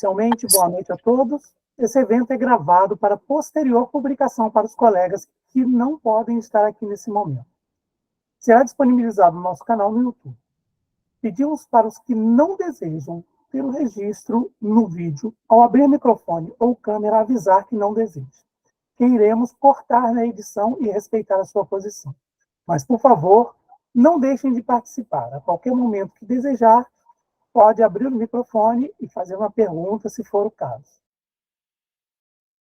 Oficialmente, boa noite a todos. Esse evento é gravado para posterior publicação para os colegas que não podem estar aqui nesse momento. Será disponibilizado no nosso canal no YouTube. Pedimos para os que não desejam ter o registro no vídeo, ao abrir microfone ou câmera, avisar que não deseja, que iremos cortar na edição e respeitar a sua posição. Mas, por favor, não deixem de participar. A qualquer momento que desejar, pode abrir o microfone e fazer uma pergunta, se for o caso.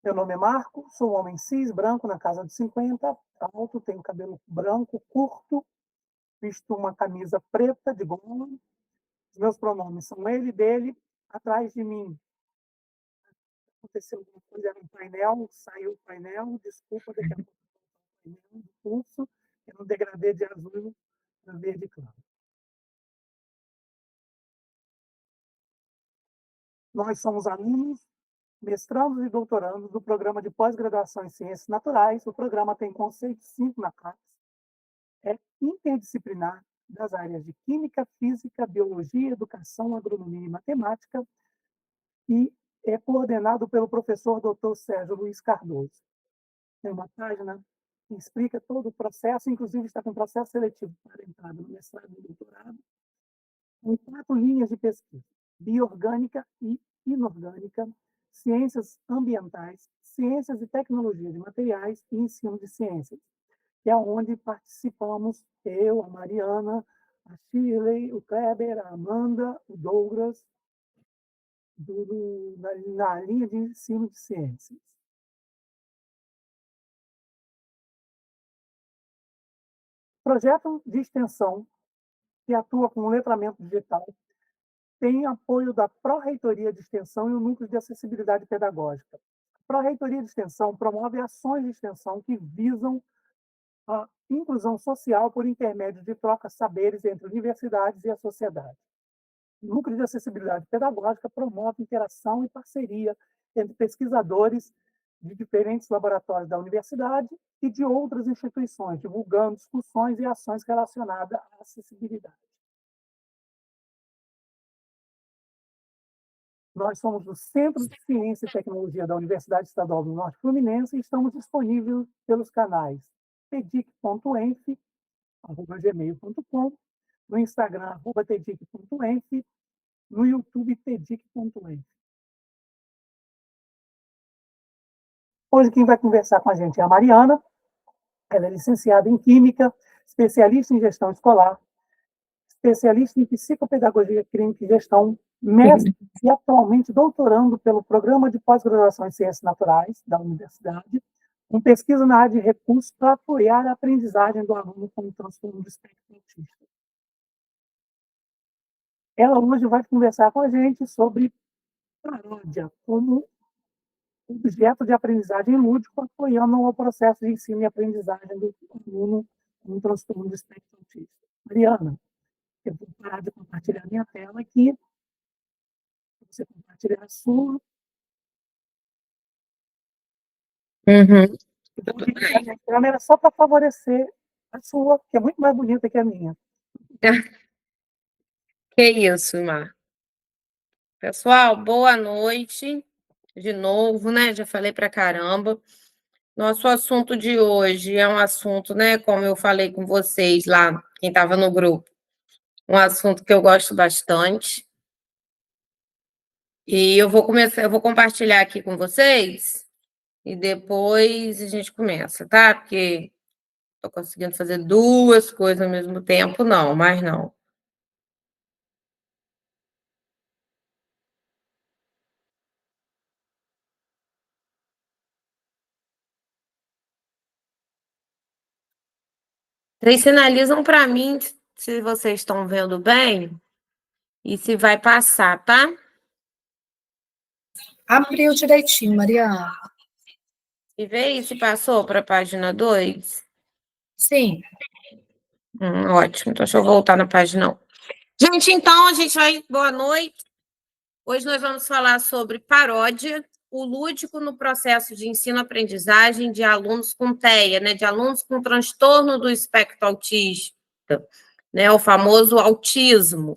Meu nome é Marco, sou um homem cis, branco, na casa dos 50, alto, tenho cabelo branco, curto, visto uma camisa preta de gola. Os meus pronomes são ele, dele. Atrás de mim aconteceu alguma coisa, era um painel, saiu o painel, desculpa, daqui a pouco o painel do curso, é no degradê de azul para verde claro. Nós somos alunos, mestrandos e doutorandos do programa de pós-graduação em Ciências Naturais. O programa tem conceito 5 na classe. É interdisciplinar das áreas de Química, Física, Biologia, Educação, Agronomia e Matemática e é coordenado pelo professor Dr. Sérgio Luiz Cardoso. Tem uma página que explica todo o processo, inclusive está com processo seletivo para entrada no mestrado e doutorado, com 4 linhas de pesquisa: bioorgânica e inorgânica, ciências ambientais, ciências e tecnologia de materiais e ensino de ciências, que é onde participamos eu, a Mariana, a Shirley, o Kleber, a Amanda, o Douglas, na linha de ensino de ciências. Projeto de extensão que atua com o letramento digital tem apoio da Pró-Reitoria de Extensão e o Núcleo de Acessibilidade Pedagógica. A Pró-Reitoria de Extensão promove ações de extensão que visam a inclusão social por intermédio de troca de saberes entre universidades e a sociedade. O Núcleo de Acessibilidade Pedagógica promove interação e parceria entre pesquisadores de diferentes laboratórios da universidade e de outras instituições, divulgando discussões e ações relacionadas à acessibilidade. Nós somos do Centro de Ciência e Tecnologia da Universidade Estadual do Norte Fluminense e estamos disponíveis pelos canais tedic.enf@gmail.com, no Instagram, @tedic.enf, no YouTube, tedic.enf. Hoje quem vai conversar com a gente é a Mariana. Ela é licenciada em Química, especialista em Gestão Escolar, especialista em Psicopedagogia Clínica e Gestão, mestre e atualmente doutorando pelo Programa de Pós-Graduação em Ciências Naturais da Universidade, com pesquisa na área de recursos para apoiar a aprendizagem do aluno com transtorno do espectro autista. Ela hoje vai conversar com a gente sobre paródia como objeto de aprendizagem lúdico, apoiando o processo de ensino e aprendizagem do aluno com transtorno do espectro autista. Mariana, eu vou parar de compartilhar minha tela aqui. Você compartilhar a sua. Então, a minha câmera só para favorecer a sua, que é muito mais bonita que a minha. Que isso, Mar. Pessoal, boa noite. De novo, né? Já falei pra caramba. Nosso assunto de hoje é um assunto, né? Como eu falei com vocês lá, quem estava no grupo, um assunto que eu gosto bastante. E eu vou compartilhar aqui com vocês e depois a gente começa, tá? Porque estou conseguindo fazer 2 coisas ao mesmo tempo, não, mas não. Vocês sinalizam para mim se vocês estão vendo bem e se vai passar, tá? Abriu direitinho, Mariana. E vê aí se passou para a página 2. Sim. Ótimo, então deixa eu voltar na página 1. Gente, então a gente vai... Boa noite. Hoje nós vamos falar sobre paródia, o lúdico no processo de ensino-aprendizagem de alunos com TEA, né? De alunos com transtorno do espectro autista, né? O famoso autismo,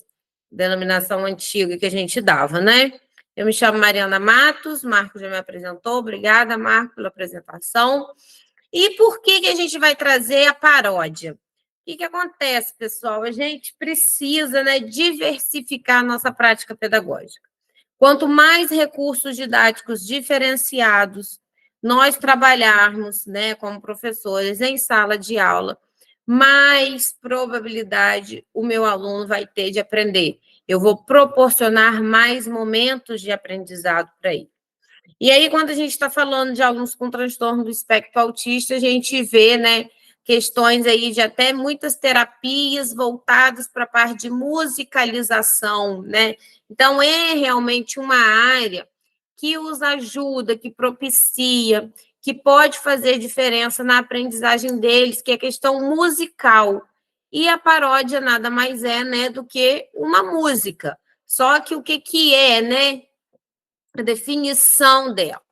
denominação antiga que a gente dava, né? Eu me chamo Mariana Matos, Marco já me apresentou, obrigada, Marco, pela apresentação. E por que a gente vai trazer a paródia? O que acontece, pessoal? A gente precisa, né, diversificar a nossa prática pedagógica. Quanto mais recursos didáticos diferenciados nós trabalharmos, né, como professores em sala de aula, mais probabilidade o meu aluno vai ter de aprender. Eu vou proporcionar mais momentos de aprendizado para ele. E aí, quando a gente está falando de alunos com transtorno do espectro autista, a gente vê, né, questões aí de até muitas terapias voltadas para a parte de musicalização, né? Então, é realmente uma área que os ajuda, que propicia, que pode fazer diferença na aprendizagem deles, que é a questão musical. E a paródia nada mais é, né, do que uma música. Só que o que é, né, a definição dela?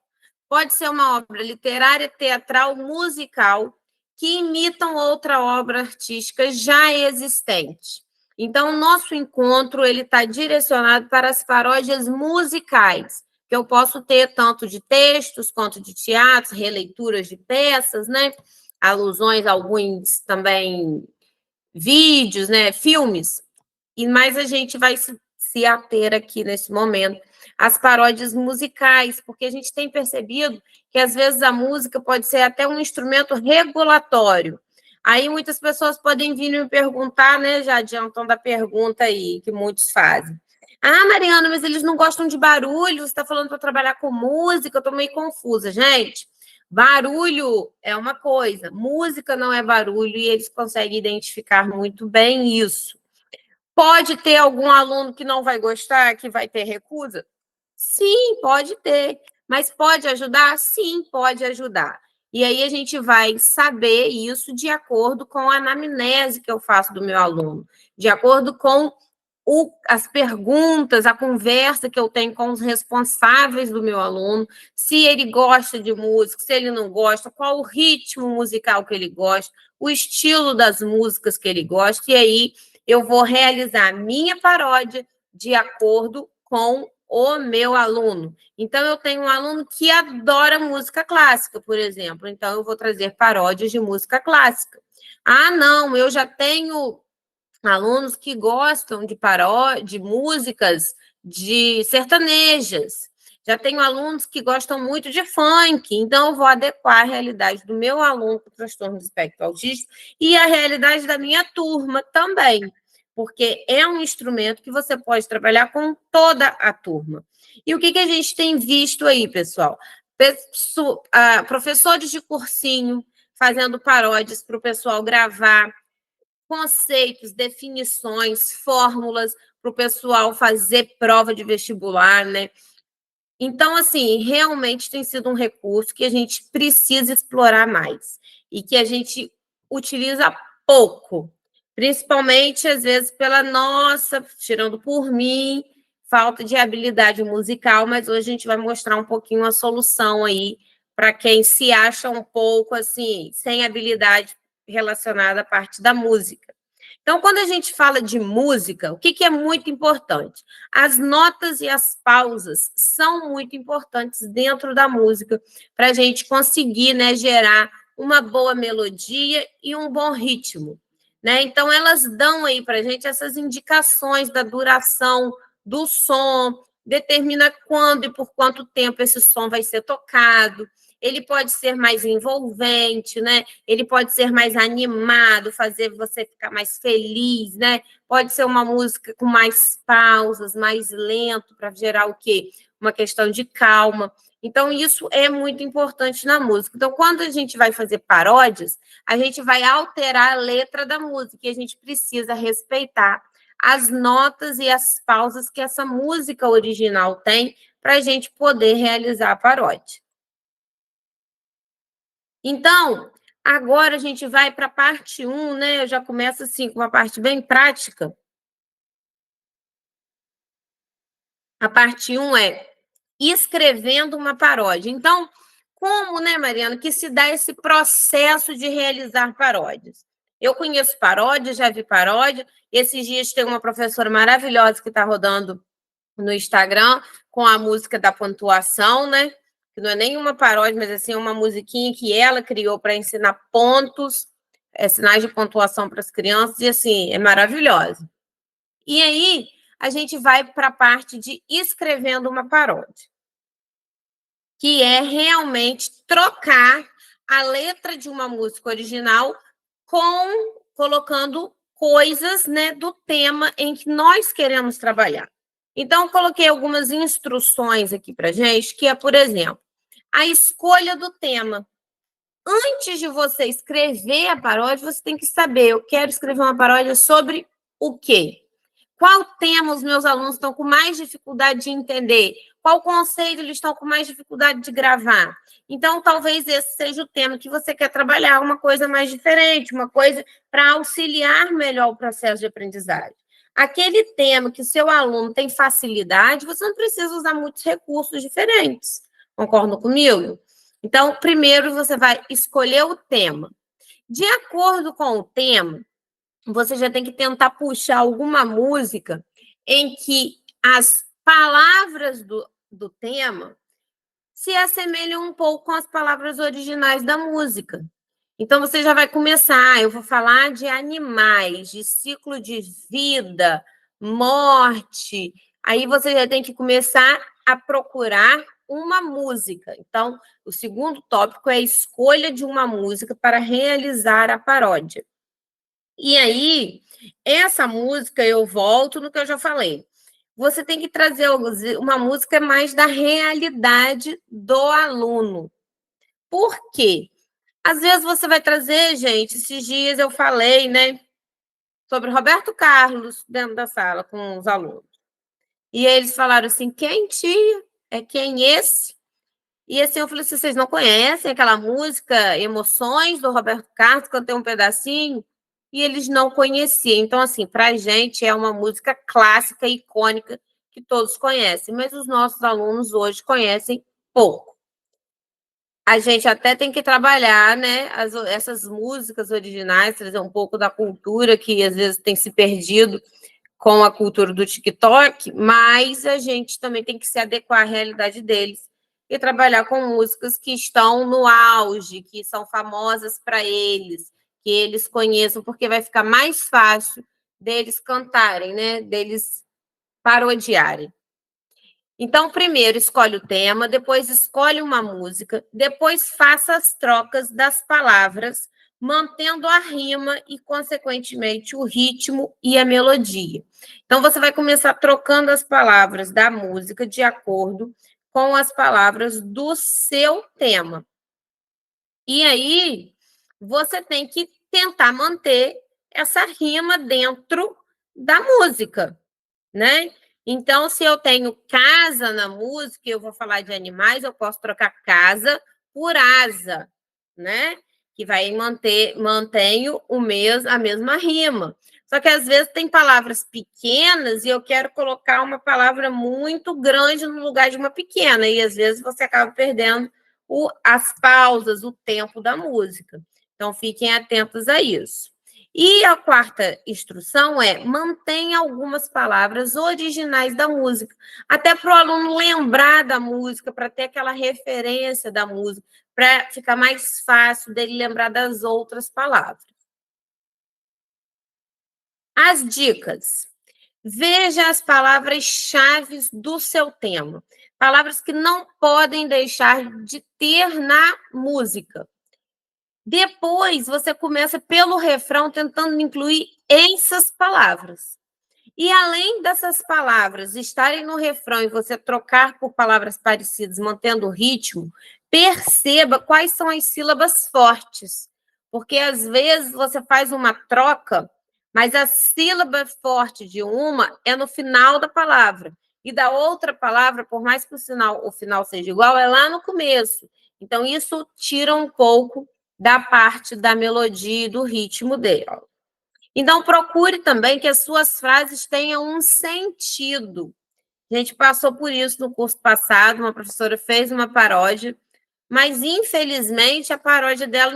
Pode ser uma obra literária, teatral, musical, que imitam outra obra artística já existente. Então, o nosso encontro ele está direcionado para as paródias musicais, que eu posso ter tanto de textos quanto de teatros, releituras de peças, né? Alusões a alguns também vídeos, né? Filmes. Mas a gente vai se ater aqui nesse momento às paródias musicais, porque a gente tem percebido que às vezes a música pode ser até um instrumento regulatório. Aí muitas pessoas podem vir me perguntar, né, já adiantando a pergunta aí que muitos fazem. Ah, Mariana, mas eles não gostam de barulho, você está falando para trabalhar com música, eu estou meio confusa. Gente, barulho é uma coisa, música não é barulho, e eles conseguem identificar muito bem isso. Pode ter algum aluno que não vai gostar, que vai ter recusa? Sim, pode ter. Mas pode ajudar? Sim, pode ajudar. E aí a gente vai saber isso de acordo com a anamnese que eu faço do meu aluno, de acordo com as perguntas, a conversa que eu tenho com os responsáveis do meu aluno, se ele gosta de música, se ele não gosta, qual o ritmo musical que ele gosta, o estilo das músicas que ele gosta, e aí eu vou realizar a minha paródia de acordo com o meu aluno. Então, eu tenho um aluno que adora música clássica, por exemplo. Então, eu vou trazer paródias de música clássica. Ah, não, eu já tenho alunos que gostam de músicas de sertanejas. Já tenho alunos que gostam muito de funk, então eu vou adequar a realidade do meu aluno com transtorno do espectro autista e a realidade da minha turma também, porque é um instrumento que você pode trabalhar com toda a turma. E o que a gente tem visto aí, pessoal? Professores de cursinho fazendo paródias para o pessoal gravar, conceitos, definições, fórmulas para o pessoal fazer prova de vestibular, né? Então, assim, realmente tem sido um recurso que a gente precisa explorar mais e que a gente utiliza pouco, principalmente, às vezes, pela nossa, tirando por mim, falta de habilidade musical, mas hoje a gente vai mostrar um pouquinho a solução aí para quem se acha um pouco, assim, sem habilidade relacionada à parte da música. Então, quando a gente fala de música, o que é muito importante? As notas e as pausas são muito importantes dentro da música para a gente conseguir, né, gerar uma boa melodia e um bom ritmo, né? Então, elas dão aí para a gente essas indicações da duração do som, determina quando e por quanto tempo esse som vai ser tocado. Ele pode ser mais envolvente, né? Ele pode ser mais animado, fazer você ficar mais feliz, né? Pode ser uma música com mais pausas, mais lento, para gerar o quê? Uma questão de calma. Então, isso é muito importante na música. Então, quando a gente vai fazer paródias, a gente vai alterar a letra da música e a gente precisa respeitar as notas e as pausas que essa música original tem para a gente poder realizar a paródia. Então, agora a gente vai para a parte 1, né? Eu já começo assim com uma parte bem prática. A parte 1 é escrevendo uma paródia. Então, como, né, Mariana, que se dá esse processo de realizar paródias? Eu conheço paródia, já vi paródia. Esses dias tem uma professora maravilhosa que está rodando no Instagram com a música da pontuação, né? Que não é nenhuma paródia, mas assim, é uma musiquinha que ela criou para ensinar pontos, sinais de pontuação para as crianças, e assim, é maravilhosa. E aí, a gente vai para a parte de escrevendo uma paródia, que é realmente trocar a letra de uma música original colocando coisas, né, do tema em que nós queremos trabalhar. Então, coloquei algumas instruções aqui para gente, que é, por exemplo, a escolha do tema. Antes de você escrever a paródia, você tem que saber, eu quero escrever uma paródia sobre o quê? Qual tema os meus alunos estão com mais dificuldade de entender? Qual conceito eles estão com mais dificuldade de gravar? Então, talvez esse seja o tema que você quer trabalhar, uma coisa mais diferente, uma coisa para auxiliar melhor o processo de aprendizagem. Aquele tema que o seu aluno tem facilidade, você não precisa usar muitos recursos diferentes. Concordam comigo? Então, primeiro você vai escolher o tema. De acordo com o tema, você já tem que tentar puxar alguma música em que as palavras do tema se assemelham um pouco com as palavras originais da música. Então, você já vai começar, eu vou falar de animais, de ciclo de vida, morte. Aí você já tem que começar a procurar uma música. Então, o segundo tópico é a escolha de uma música para realizar a paródia. E aí, essa música, eu volto no que eu já falei. Você tem que trazer uma música mais da realidade do aluno. Por quê? Às vezes você vai trazer, gente, esses dias eu falei, né, sobre Roberto Carlos dentro da sala com os alunos. E eles falaram assim, quem, tia? É quem esse? E assim, eu falei assim, vocês não conhecem aquela música Emoções, do Roberto Carlos, cantei um pedacinho? E eles não conheciam. Então, assim, para a gente é uma música clássica, icônica, que todos conhecem, mas os nossos alunos hoje conhecem pouco. A gente até tem que trabalhar, né, essas músicas originais, trazer um pouco da cultura que às vezes tem se perdido com a cultura do TikTok, mas a gente também tem que se adequar à realidade deles e trabalhar com músicas que estão no auge, que são famosas para eles, que eles conheçam, porque vai ficar mais fácil deles cantarem, né, deles parodiarem. Então, primeiro escolhe o tema, depois escolhe uma música, depois faça as trocas das palavras, mantendo a rima e, consequentemente, o ritmo e a melodia. Então, você vai começar trocando as palavras da música de acordo com as palavras do seu tema. E aí, você tem que tentar manter essa rima dentro da música, né? Então, se eu tenho casa na música, eu vou falar de animais, eu posso trocar casa por asa, né? Que vai mantenho a mesma rima. Só que às vezes tem palavras pequenas e eu quero colocar uma palavra muito grande no lugar de uma pequena, e às vezes você acaba perdendo as pausas, o tempo da música. Então, fiquem atentos a isso. E a quarta instrução é mantenha algumas palavras originais da música, até para o aluno lembrar da música, para ter aquela referência da música, para ficar mais fácil dele lembrar das outras palavras. As dicas. Veja as palavras-chave do seu tema. Palavras que não podem deixar de ter na música. Depois, você começa pelo refrão, tentando incluir essas palavras. E além dessas palavras estarem no refrão e você trocar por palavras parecidas, mantendo o ritmo, perceba quais são as sílabas fortes. Porque, às vezes, você faz uma troca, mas a sílaba forte de uma é no final da palavra. E da outra palavra, por mais que o final seja igual, é lá no começo. Então, isso tira um pouco da parte da melodia e do ritmo dela. Então, procure também que as suas frases tenham um sentido. A gente passou por isso no curso passado, uma professora fez uma paródia, mas, infelizmente, a paródia dela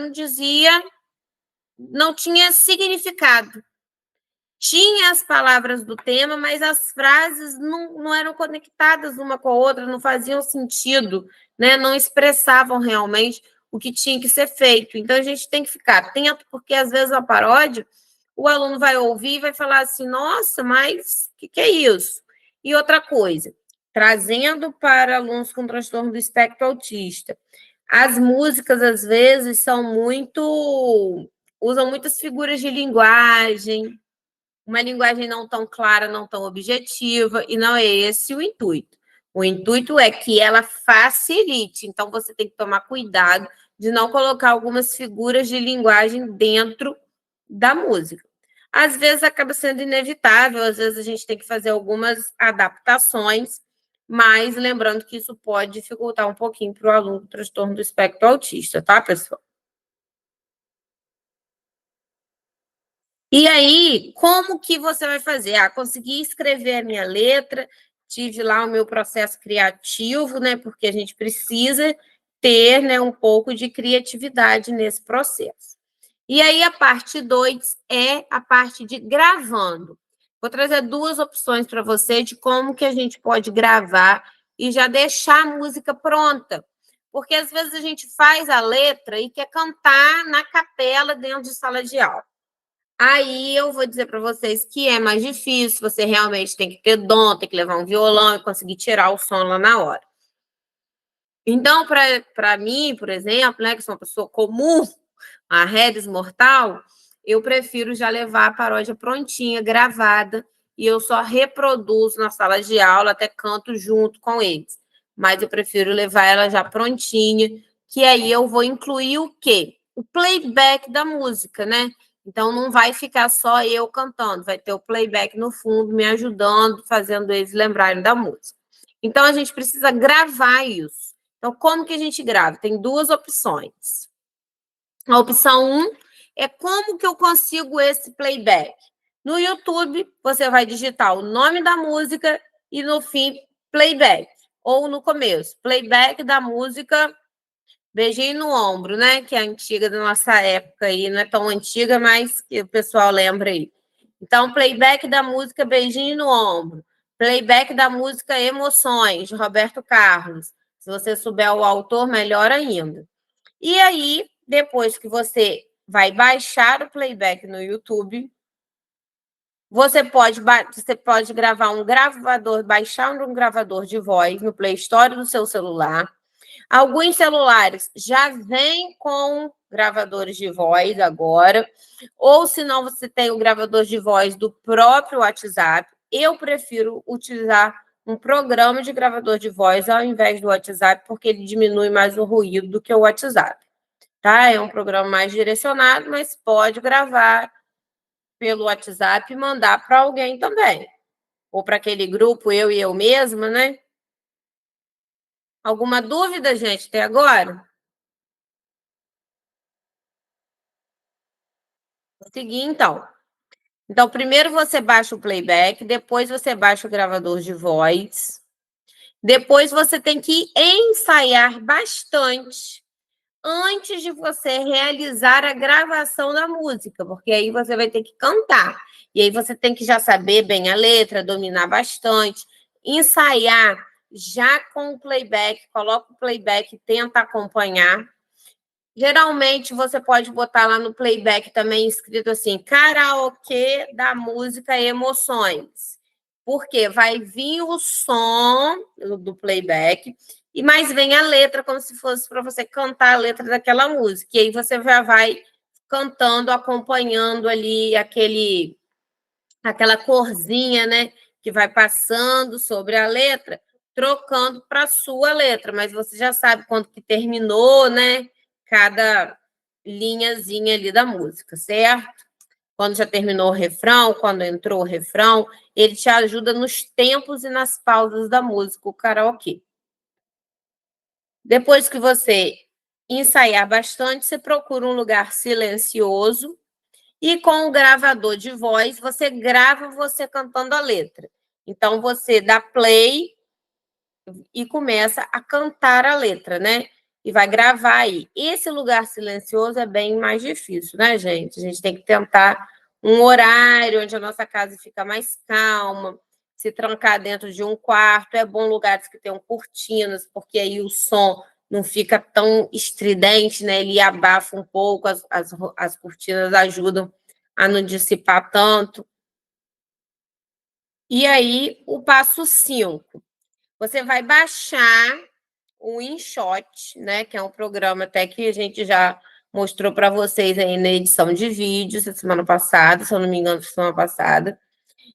não tinha significado. tinha as palavras do tema, mas as frases não eram conectadas uma com a outra, não faziam sentido, né? Não expressavam realmente o que tinha que ser feito. Então, a gente tem que ficar atento, porque às vezes a paródia, o aluno vai ouvir e vai falar assim, nossa, mas o que é isso? E outra coisa, trazendo para alunos com transtorno do espectro autista, as músicas, às vezes, usam muitas figuras de linguagem, uma linguagem não tão clara, não tão objetiva, e não é esse o intuito. O intuito é que ela facilite, então você tem que tomar cuidado de não colocar algumas figuras de linguagem dentro da música. Às vezes acaba sendo inevitável, às vezes a gente tem que fazer algumas adaptações, mas lembrando que isso pode dificultar um pouquinho para o aluno com transtorno do espectro autista, tá, pessoal? E aí, como que você vai fazer? Consegui escrever a minha letra, tive lá o meu processo criativo, né? Porque a gente precisa ter, né, um pouco de criatividade nesse processo. E aí, a parte 2 é a parte de gravando. Vou trazer 2 opções para você de como que a gente pode gravar e já deixar a música pronta. Porque às vezes a gente faz a letra e quer cantar na capela dentro de sala de aula. Aí eu vou dizer para vocês que é mais difícil, você realmente tem que ter dom, tem que levar um violão e conseguir tirar o som lá na hora. Então, para mim, por exemplo, né, que sou uma pessoa comum, a Redis mortal, eu prefiro já levar a paródia prontinha, gravada, e eu só reproduzo na sala de aula, até canto junto com eles. Mas eu prefiro levar ela já prontinha, que aí eu vou incluir o quê? O playback da música, né? Então, não vai ficar só eu cantando, vai ter o playback no fundo, me ajudando, fazendo eles lembrarem da música. Então, a gente precisa gravar isso. Então, como que a gente grava? Tem 2 opções. A opção 1 é como que eu consigo esse playback. No YouTube, você vai digitar o nome da música e, no fim, playback. Ou no começo, playback da música Beijinho no Ombro, né? Que é antiga da nossa época aí, não é tão antiga, mas que o pessoal lembra aí. Então, playback da música Beijinho no Ombro. Playback da música Emoções, de Roberto Carlos. Se você souber o autor, melhor ainda. E aí, depois que você vai baixar o playback no YouTube, você pode gravar um gravador, baixar um gravador de voz no Play Store do seu celular. Alguns celulares já vêm com gravadores de voz agora, ou se não, você tem o gravador de voz do próprio WhatsApp. Eu prefiro utilizar um programa de gravador de voz ao invés do WhatsApp, porque ele diminui mais o ruído do que o WhatsApp. Tá? É um programa mais direcionado, mas pode gravar pelo WhatsApp e mandar para alguém também. Ou para aquele grupo, eu e eu mesma, né? Alguma dúvida, gente, até agora? Vou seguir, então. Então, primeiro você baixa o playback, depois você baixa o gravador de voz. Depois você tem que ensaiar bastante antes de você realizar a gravação da música, porque aí você vai ter que cantar. E aí você tem que já saber bem a letra, dominar bastante, ensaiar já com o playback, coloca o playback, tenta acompanhar. Geralmente você pode botar lá no playback também escrito assim, karaokê da música Emoções. Porque vai vir o som do playback, e mais vem a letra, como se fosse para você cantar a letra daquela música. E aí você já vai cantando, acompanhando ali aquela corzinha, né? Que vai passando sobre a letra, trocando para a sua letra. Mas você já sabe quando que terminou, né? Cada linhazinha ali da música, certo? Quando já terminou o refrão, quando entrou o refrão, ele te ajuda nos tempos e nas pausas da música, o karaokê. Depois que você ensaiar bastante, você procura um lugar silencioso e com o gravador de voz, você grava você cantando a letra. Então, você dá play e começa a cantar a letra, né? E vai gravar aí. Esse lugar silencioso é bem mais difícil, né, gente? A gente tem que tentar um horário onde a nossa casa fica mais calma, se trancar dentro de um quarto. É bom lugares que tenham cortinas, porque aí o som não fica tão estridente, né? Ele abafa um pouco, as cortinas ajudam a não dissipar tanto. E aí, o passo 5, você vai baixar o InShot, né? Que é um programa até que a gente já mostrou para vocês aí na edição de vídeos, semana passada, se eu não me engano, semana passada.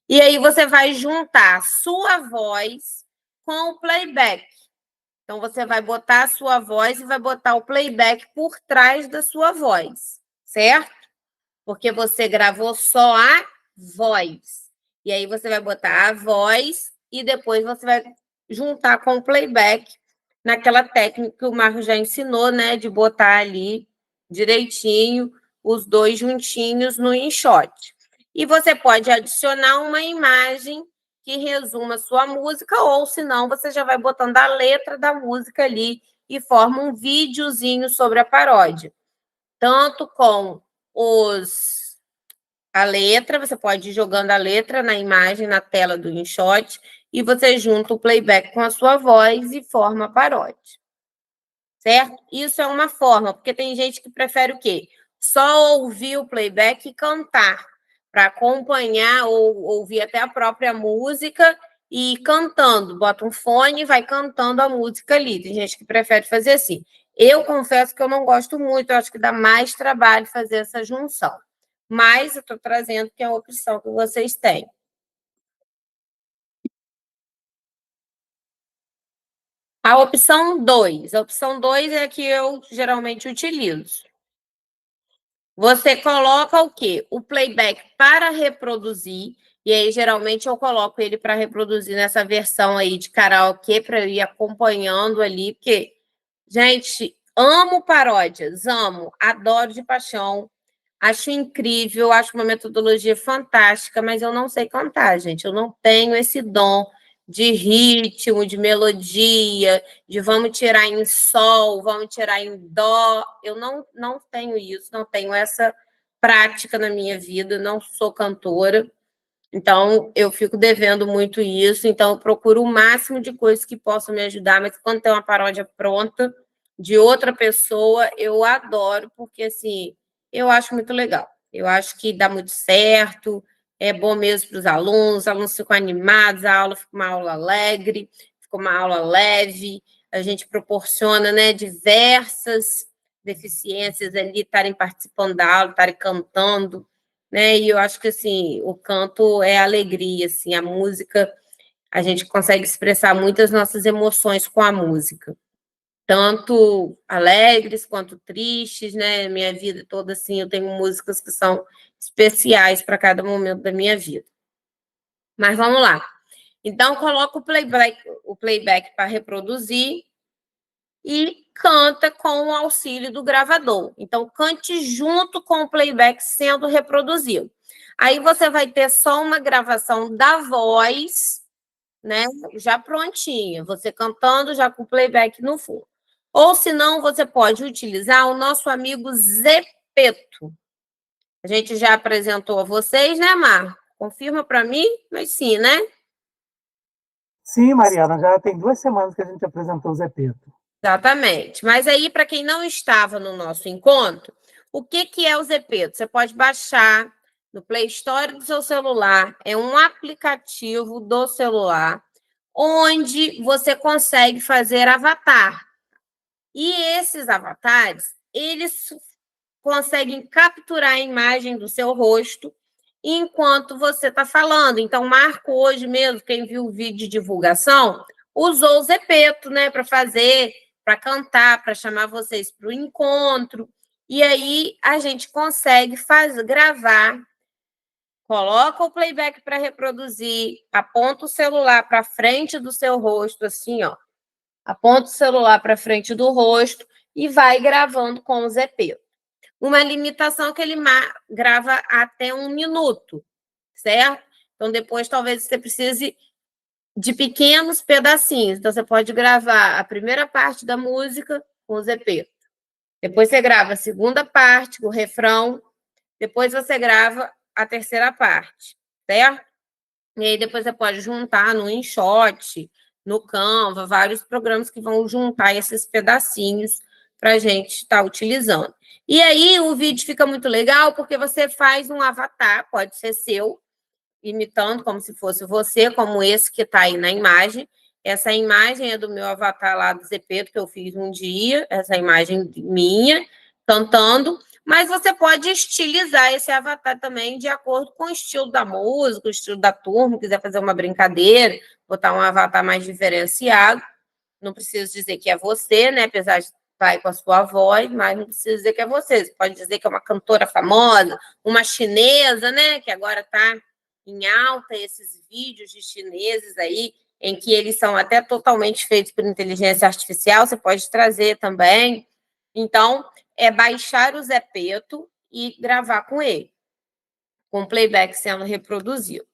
E aí você vai juntar a sua voz com o playback. Então, você vai botar a sua voz e vai botar o playback por trás da sua voz, certo? Porque você gravou só a voz. E aí você vai botar a voz e depois você vai juntar com o playback naquela técnica que o Marco já ensinou, né? De botar ali direitinho os dois juntinhos no InShot. E você pode adicionar uma imagem que resuma a sua música, ou senão você já vai botando a letra da música ali e forma um videozinho sobre a paródia. Tanto com a letra, você pode ir jogando a letra na imagem, na tela do InShot, e você junta o playback com a sua voz e forma a paródia. Certo? Isso é uma forma, porque tem gente que prefere o quê? Só ouvir o playback e cantar, para acompanhar ou ouvir até a própria música e ir cantando. Bota um fone e vai cantando a música ali. Tem gente que prefere fazer assim. Eu confesso que eu não gosto muito, eu acho que dá mais trabalho fazer essa junção. Mas eu estou trazendo que é a opção que vocês têm. A opção 2. A opção 2 é a que eu geralmente utilizo. Você coloca o quê? O playback para reproduzir, e aí geralmente eu coloco ele para reproduzir nessa versão aí de karaokê, para eu ir acompanhando ali, porque, gente, amo paródias, amo, adoro de paixão, acho incrível, acho uma metodologia fantástica, mas eu não sei cantar, gente, eu não tenho esse dom de ritmo, de melodia, de vamos tirar em sol, vamos tirar em dó. Eu não tenho isso, não tenho essa prática na minha vida, não sou cantora, então eu fico devendo muito isso, então eu procuro o máximo de coisas que possam me ajudar, mas quando tem uma paródia pronta de outra pessoa, eu adoro, porque assim, eu acho muito legal. Eu acho que dá muito certo, é bom mesmo para os alunos ficam animados, a aula fica uma aula alegre, fica uma aula leve, a gente proporciona, né, diversas deficiências ali estarem participando da aula, estarem cantando, né? E eu acho que assim, o canto é alegria, assim, a música, a gente consegue expressar muitas nossas emoções com a música, tanto alegres quanto tristes, né? Minha vida toda, assim, eu tenho músicas que são especiais para cada momento da minha vida. Mas vamos lá. Então, coloca o playback para reproduzir e canta com o auxílio do gravador. Então, cante junto com o playback sendo reproduzido. Aí você vai ter só uma gravação da voz, né? Já prontinha, você cantando já com o playback no fundo. Ou se não, você pode utilizar o nosso amigo Zepeto. A gente já apresentou a vocês, né, Mar? Confirma para mim? Mas sim, né? Sim, Mariana, já tem 2 semanas que a gente apresentou o Zepeto. Exatamente. Mas aí, para quem não estava no nosso encontro, o que é o Zepeto? Você pode baixar no Play Store do seu celular, é um aplicativo do celular, onde você consegue fazer avatar. E esses avatares, eles conseguem capturar a imagem do seu rosto enquanto você está falando. Então, Marco, hoje mesmo, quem viu o vídeo de divulgação, usou o Zepeto, né, para fazer, para cantar, para chamar vocês para o encontro. E aí a gente consegue gravar, coloca o playback para reproduzir, aponta o celular para frente do seu rosto, assim, ó. Aponta o celular para frente do rosto e vai gravando com o Zepeto. Uma limitação que ele grava até 1 minuto, certo? Então, depois, talvez você precise de pequenos pedacinhos. Então, você pode gravar a primeira parte da música com o Zepeto. Depois, você grava a segunda parte, o refrão. Depois, você grava a terceira parte, certo? E aí depois você pode juntar no InShot, no Canva, vários programas que vão juntar esses pedacinhos para a gente estar utilizando. E aí o vídeo fica muito legal porque você faz um avatar, pode ser seu, imitando como se fosse você, como esse que está aí na imagem. Essa imagem é do meu avatar lá do Zepeto, que eu fiz um dia, essa imagem minha, cantando, mas você pode estilizar esse avatar também de acordo com o estilo da música, o estilo da turma, quiser fazer uma brincadeira, botar um avatar mais diferenciado. Não preciso dizer que é você, né? Apesar de estar com a sua voz, mas não precisa dizer que é você. Você pode dizer que é uma cantora famosa, uma chinesa, né? Que agora está em alta esses vídeos de chineses aí, em que eles são até totalmente feitos por inteligência artificial, você pode trazer também. Então, é baixar o Zepeto e gravar com ele, com o playback sendo reproduzido.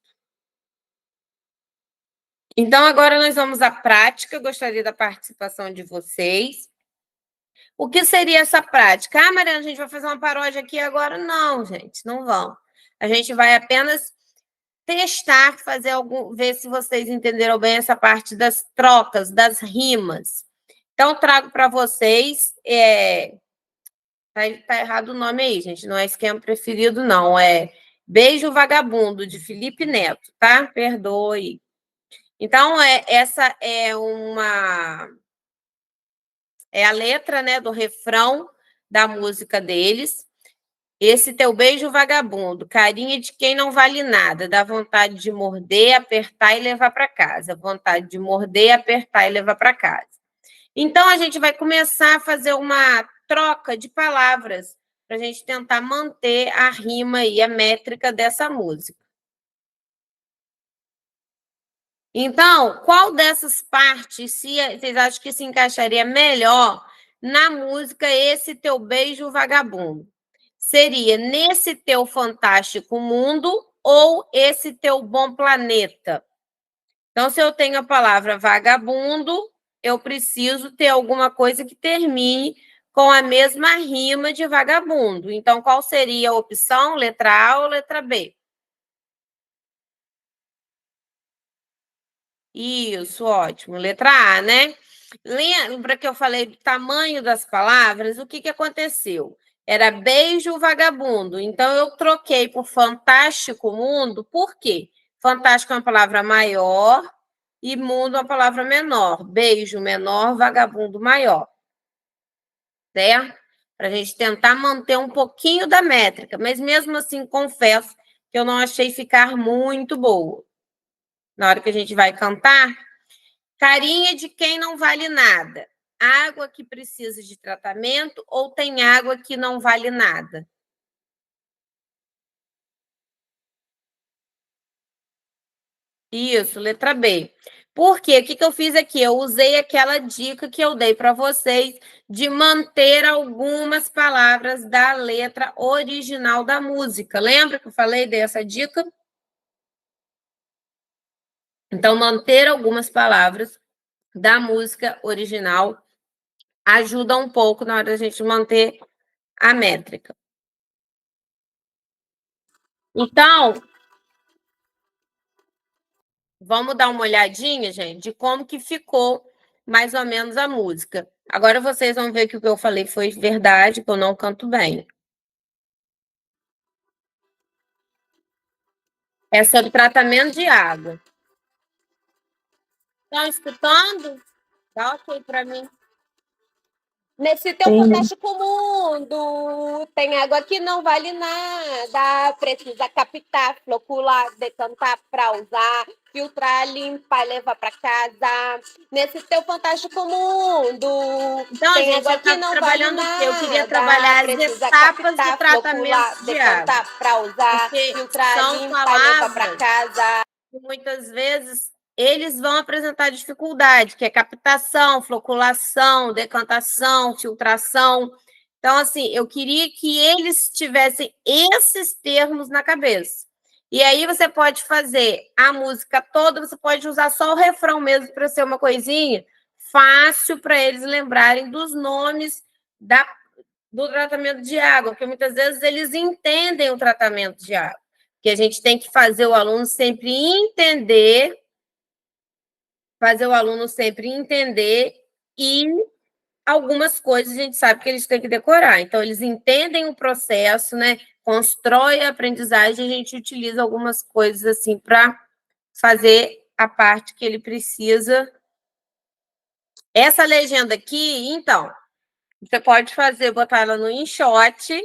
Então, agora nós vamos à prática. Eu gostaria da participação de vocês. O que seria essa prática? Ah, Mariana, a gente vai fazer uma paródia aqui agora? Não, gente, não vão. A gente vai apenas testar, ver se vocês entenderam bem essa parte das trocas, das rimas. Então, trago para vocês. Tá errado o nome aí, gente. Não é esquema preferido, não. É Beijo Vagabundo, de Felipe Neto, tá? Perdoe. Então, essa é a letra, né, do refrão da música deles. Esse teu beijo vagabundo, carinha de quem não vale nada, dá vontade de morder, apertar e levar para casa. Vontade de morder, apertar e levar para casa. Então, a gente vai começar a fazer uma troca de palavras para a gente tentar manter a rima e a métrica dessa música. Então, qual dessas partes vocês acham que se encaixaria melhor na música Esse Teu Beijo Vagabundo? Seria Nesse Teu Fantástico Mundo ou Esse Teu Bom Planeta? Então, se eu tenho a palavra vagabundo, eu preciso ter alguma coisa que termine com a mesma rima de vagabundo. Então, qual seria a opção? Letra A ou letra B? Isso, ótimo. Letra A, né? Lembra que eu falei do tamanho das palavras? O que aconteceu? Era beijo vagabundo. Então, eu troquei por fantástico mundo. Por quê? Fantástico é uma palavra maior e mundo é uma palavra menor. Beijo menor, vagabundo maior. Certo? Para a gente tentar manter um pouquinho da métrica. Mas, mesmo assim, confesso que eu não achei ficar muito boa. Na hora que a gente vai cantar, carinha de quem não vale nada. Água que precisa de tratamento ou tem água que não vale nada? Isso, letra B. Por quê? O que eu fiz aqui? Eu usei aquela dica que eu dei para vocês de manter algumas palavras da letra original da música. Lembra que eu falei dessa dica? Então, manter algumas palavras da música original ajuda um pouco na hora da gente manter a métrica. Então, vamos dar uma olhadinha, gente, de como que ficou mais ou menos a música. Agora vocês vão ver que o que eu falei foi verdade, que eu não canto bem. É sobre tratamento de água. Estão escutando? Dá ok para mim. Nesse teu fantástico mundo, tem água que não vale nada. Precisa captar, flocular, decantar pra usar, filtrar, limpar, levar pra casa. Nesse teu fantástico mundo, então, tem gente, água que não vale nada. Eu queria trabalhar as etapas do tratamento de água. Pra usar, filtrar, limpar, levar pra casa. Muitas vezes eles vão apresentar dificuldade, que é captação, floculação, decantação, filtração. Então, assim, eu queria que eles tivessem esses termos na cabeça. E aí você pode fazer a música toda, você pode usar só o refrão mesmo para ser uma coisinha fácil para eles lembrarem dos nomes do tratamento de água, porque muitas vezes eles entendem o tratamento de água. que a gente tem que fazer o aluno sempre entender, e algumas coisas a gente sabe que eles têm que decorar. Então, eles entendem o processo, né? Constrói a aprendizagem, a gente utiliza algumas coisas assim para fazer a parte que ele precisa. Essa legenda aqui, então, você pode botar ela no InShot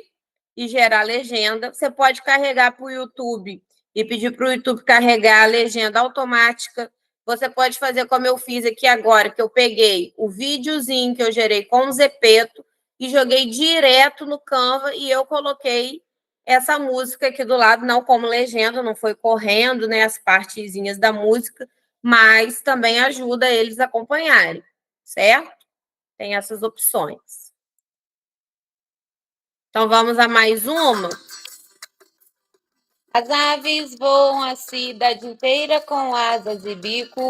e gerar legenda. Você pode carregar para o YouTube e pedir para o YouTube carregar a legenda automática. Você pode fazer como eu fiz aqui agora, que eu peguei o videozinho que eu gerei com o Zepeto e joguei direto no Canva e eu coloquei essa música aqui do lado, não como legenda, não foi correndo, né, as partezinhas da música, mas também ajuda eles a acompanharem, certo? Tem essas opções. Então, vamos a mais uma. As aves voam a cidade inteira com asas e bico.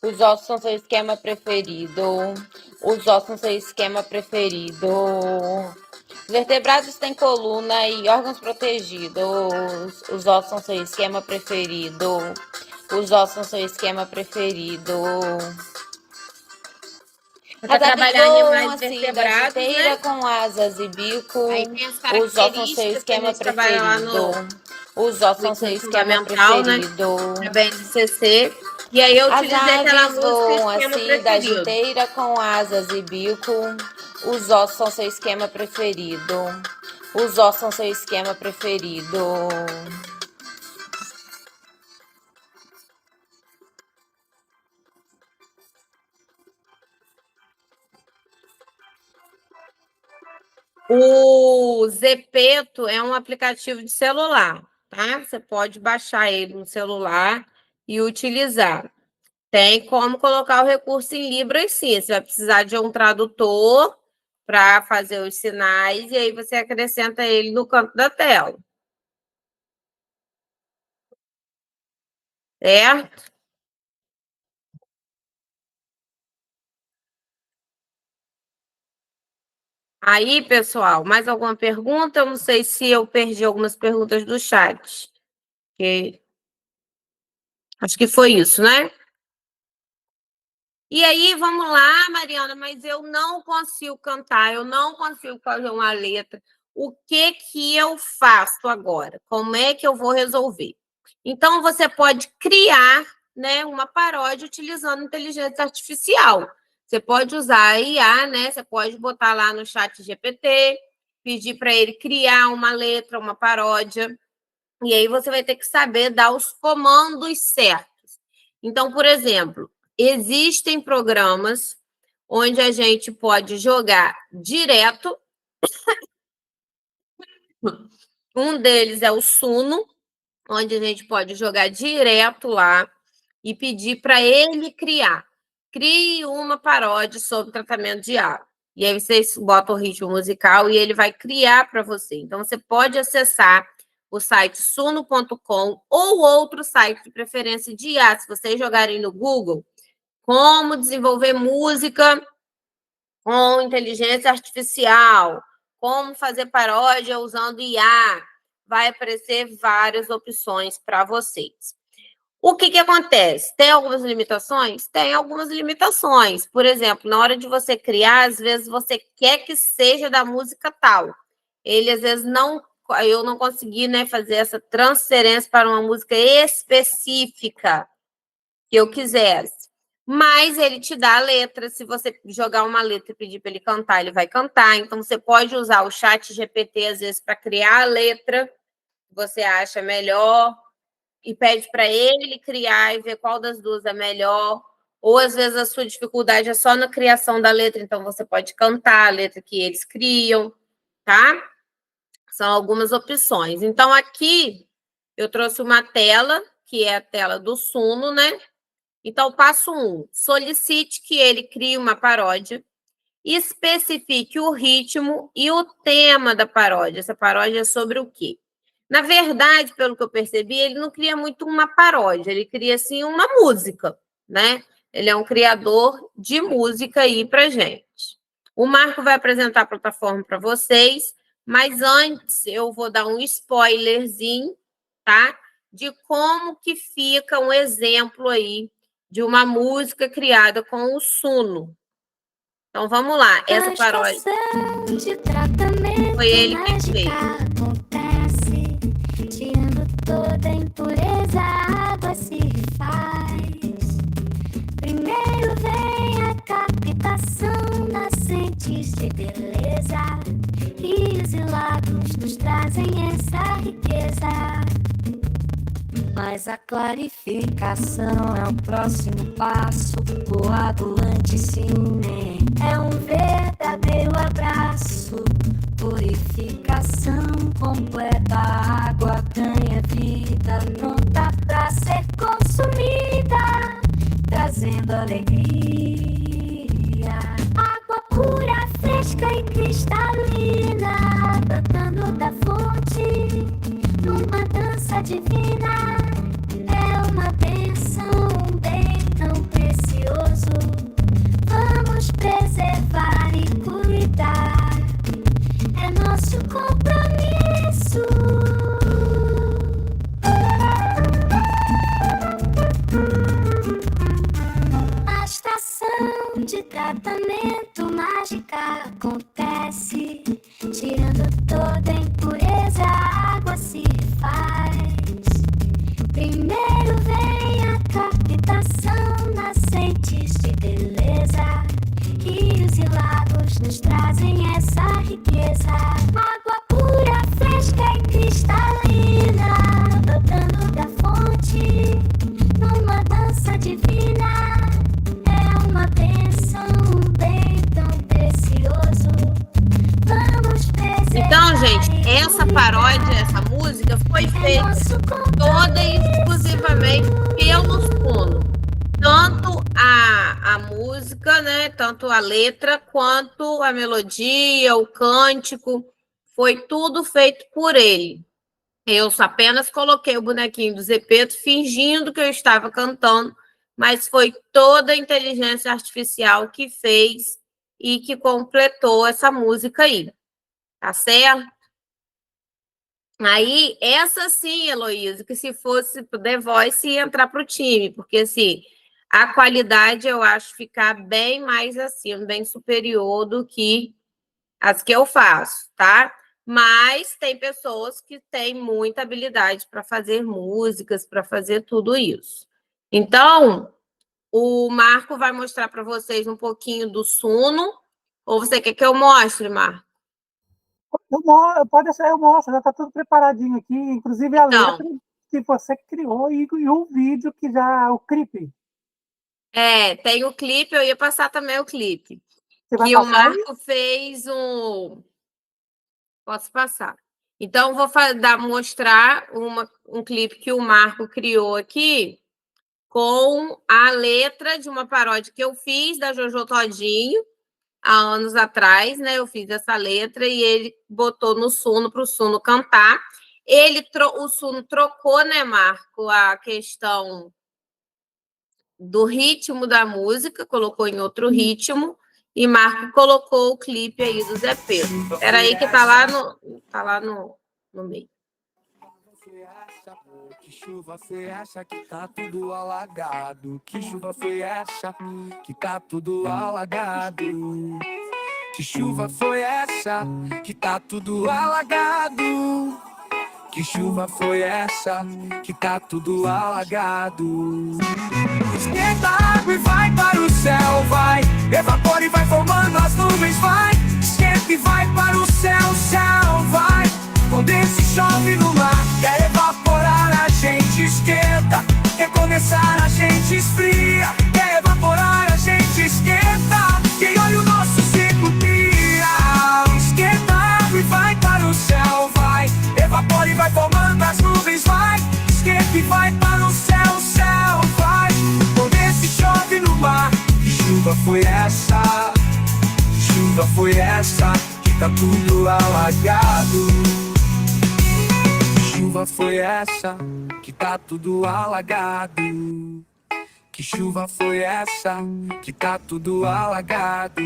Os ossos são seu esquema preferido. Os ossos são seu esquema preferido. Os vertebrados têm coluna e órgãos protegidos. Os ossos são seu esquema preferido. Os ossos são seu esquema preferido. Para trabalhar animais vertebrados, né? Com asas e bico. Aí tem as características, os ossos são seu esquema preferido. Os ossos são seu esquema preferido. Né? BNCC. E aí eu utilizei aquela música esquema preferido. A cidade inteira com asas e bico. Os ossos são seu esquema preferido. Os ossos são seu esquema preferido. O Zepeto é um aplicativo de celular, tá? Você pode baixar ele no celular e utilizar. Tem como colocar o recurso em Libras, sim. Você vai precisar de um tradutor para fazer os sinais e aí você acrescenta ele no canto da tela. Certo? Aí, pessoal, mais alguma pergunta? Eu não sei se eu perdi algumas perguntas do chat. Acho que foi isso, né? E aí, vamos lá, Mariana, mas eu não consigo cantar, eu não consigo fazer uma letra. O que eu faço agora? Como é que eu vou resolver? Então, você pode criar, né, uma paródia utilizando inteligência artificial. Você pode usar a IA, né? Você pode botar lá no chat GPT, pedir para ele criar uma letra, uma paródia, e aí você vai ter que saber dar os comandos certos. Então, por exemplo, existem programas onde a gente pode jogar direto. Um deles é o Suno, onde a gente pode jogar direto lá e pedir para ele criar. Crie uma paródia sobre tratamento de água. E aí você bota o ritmo musical e ele vai criar para você. Então, você pode acessar o site suno.com ou outro site de preferência de IA. Se vocês jogarem no Google, como desenvolver música com inteligência artificial, como fazer paródia usando IA, vai aparecer várias opções para vocês. O que acontece? Tem algumas limitações? Tem algumas limitações. Por exemplo, na hora de você criar, às vezes você quer que seja da música tal. Ele, às vezes, eu não consegui, né, fazer essa transferência para uma música específica que eu quisesse. Mas ele te dá a letra. Se você jogar uma letra e pedir para ele cantar, ele vai cantar. Então, você pode usar o chat GPT, às vezes, para criar a letra que você acha melhor e pede para ele criar e ver qual das duas é melhor. Ou, às vezes, a sua dificuldade é só na criação da letra, então você pode cantar a letra que eles criam, tá? São algumas opções. Então, aqui eu trouxe uma tela, que é a tela do Suno, né? Então, passo 1, solicite que ele crie uma paródia, especifique o ritmo e o tema da paródia. Essa paródia é sobre o quê? Na verdade, pelo que eu percebi, ele não cria muito uma paródia, ele cria, assim, uma música, né? Ele é um criador de música aí pra gente. O Marco vai apresentar a plataforma para vocês, mas antes eu vou dar um spoilerzinho, tá? De como que fica um exemplo aí de uma música criada com o Suno. Então, vamos lá. Essa paródia foi ele que fez. Acontece, tirando toda a impureza, a água se faz. Primeiro vem a captação, nascentes de beleza. Rios e lagos nos trazem essa riqueza. Mas a clarificação é o próximo passo. O adulante cine é um verdadeiro abraço. Purificação completa, a água ganha vida, pronta pra ser consumida, trazendo alegria. Água pura, fresca e cristalina, brotando da fonte, numa dança divina. É uma bênção, um bem tão precioso. Vamos preservar e cuidar, é nosso compromisso. A estação de tratamento mágica acontece, tirando toda a impureza, a água se faz. Primeiro vem a captação, nascentes de beleza. Rios e lagos nos trazem essa riqueza. Água pura, fresca e cristalina, brotando da fonte, numa dança divina. É uma bênção, um bem tão precioso. Vamos preservar. Então, gente, essa paródia, essa música foi feita toda e exclusivamente pelo Suno. Tanto a música, né, tanto a letra, quanto a melodia, o cântico, foi tudo feito por ele. Eu só apenas coloquei o bonequinho do Zepeto fingindo que eu estava cantando, mas foi toda a inteligência artificial que fez e que completou essa música aí. Tá certo? Aí, essa sim, Heloísa, que se fosse pro The Voice ia entrar para o time, porque assim, a qualidade eu acho ficar bem mais acima, bem superior do que as que eu faço, tá? Mas tem pessoas que têm muita habilidade para fazer músicas, para fazer tudo isso. Então, o Marco vai mostrar para vocês um pouquinho do Suno, ou você quer que eu mostre, Marco? Pode deixar, eu mostro, já está tudo preparadinho aqui, inclusive a letra que você criou e o vídeo que já, o clipe. Tem o clipe, eu ia passar também o clipe. Você vai que o passar aí? Marco fez um... Posso passar. Então, vou mostrar um clipe que o Marco criou aqui com a letra de uma paródia que eu fiz da Jojo Todinho, há anos atrás, né? Eu fiz essa letra e ele botou no Suno para o Suno cantar. O Suno trocou, né, Marco, a questão do ritmo da música, colocou em outro ritmo, e Marco colocou o clipe aí do Zé Pedro. Espera aí que tá lá no meio. Que chuva foi essa que tá tudo alagado? Que chuva foi essa que tá tudo alagado? Que chuva foi essa que tá tudo alagado? Que chuva foi essa que tá tudo alagado? Esquenta a água e vai para o céu, vai. Evapora e vai formando as nuvens, vai. Esquenta e vai para o céu, céu, vai. Condensa e chove no mar. Quer evaporar, a gente esquenta. Quer condensar, a gente esfria. Quer evaporar, a gente esquenta. Quem olha o nosso ciclo pira. Esquenta a água e vai para o céu, vai. Evapora e vai formando as nuvens, vai. Esquenta e vai para o céu, céu, vai. Condensa e chove no mar. Que chuva foi essa? Que chuva foi essa? Que tá tudo alagado. Que chuva foi essa? Que tá tudo alagado. Que chuva foi essa? Que tá tudo alagado.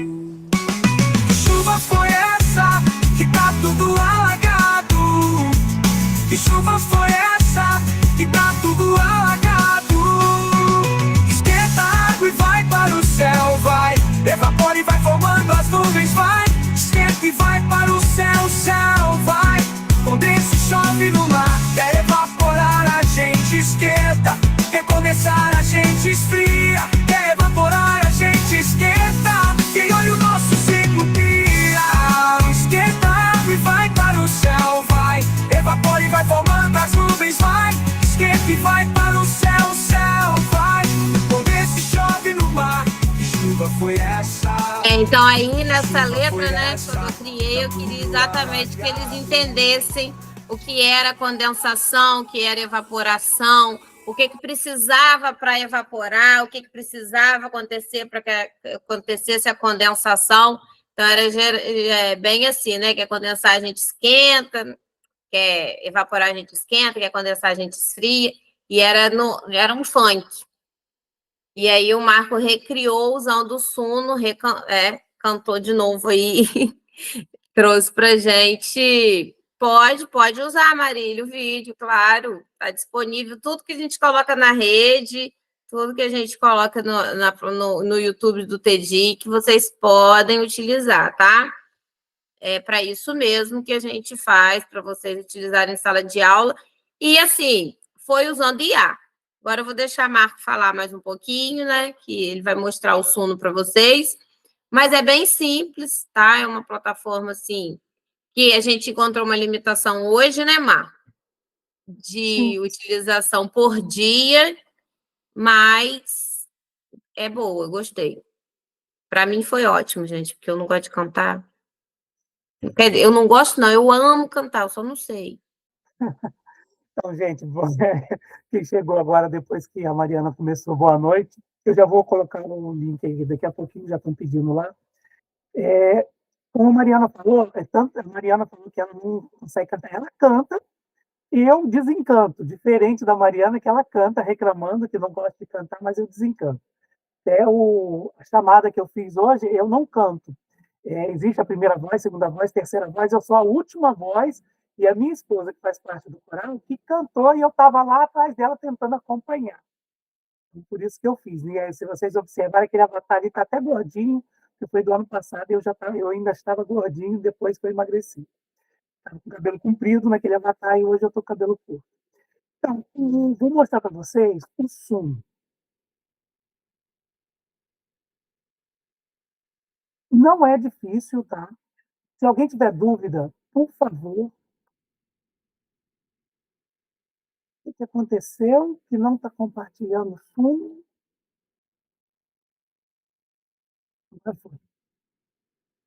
Que chuva foi essa? Que tá tudo alagado. Que chuva foi essa? Então, aí, nessa letra, né, quando eu criei, eu queria exatamente que eles entendessem o que era condensação, o que era evaporação, o que precisava para evaporar, o que precisava acontecer para que acontecesse a condensação. Então, era bem assim, né? Quer condensar, a gente esquenta, quer evaporar, a gente esquenta, quer condensar, a gente esfria. E era um funk. E aí o Marco recriou usando o Suno, cantou de novo aí, trouxe pra gente. Pode usar, Marília, o vídeo, claro. Está disponível tudo que a gente coloca na rede, tudo que a gente coloca no YouTube do TEDI, que vocês podem utilizar, tá? É para isso mesmo que a gente faz, para vocês utilizarem em sala de aula. E, assim, foi usando IA. Agora eu vou deixar o Marco falar mais um pouquinho, né? Que ele vai mostrar o Suno para vocês. Mas é bem simples, tá? É uma plataforma, assim, que a gente encontrou uma limitação hoje, né, Marco? De utilização por dia, mas é boa, gostei. Para mim foi ótimo, gente, porque eu não gosto de cantar. Quer dizer, eu não gosto, não, eu amo cantar, eu só não sei. Então, gente, quem chegou agora, depois que a Mariana começou, boa noite. Eu já vou colocar um link aí, daqui a pouquinho, já estão pedindo lá. Como a Mariana falou, a Mariana falou que ela não consegue cantar. Ela canta, e eu desencanto, diferente da Mariana, que ela canta reclamando que não gosta de cantar, mas eu desencanto. Até a chamada que eu fiz hoje, eu não canto. Existe a primeira voz, segunda voz, terceira voz, eu sou a última voz, e a minha esposa, que faz parte do coral, que cantou, e eu estava lá atrás dela tentando acompanhar. Por isso que eu fiz. E aí, se vocês observarem, aquele avatar ali está até gordinho, que foi do ano passado, eu ainda estava gordinho depois que eu emagreci. Estava com o cabelo comprido naquele avatar e hoje eu estou com o cabelo curto. Então, vou mostrar para vocês o som. Não é difícil, tá? Se alguém tiver dúvida, por favor. O que aconteceu? Que não está compartilhando o som?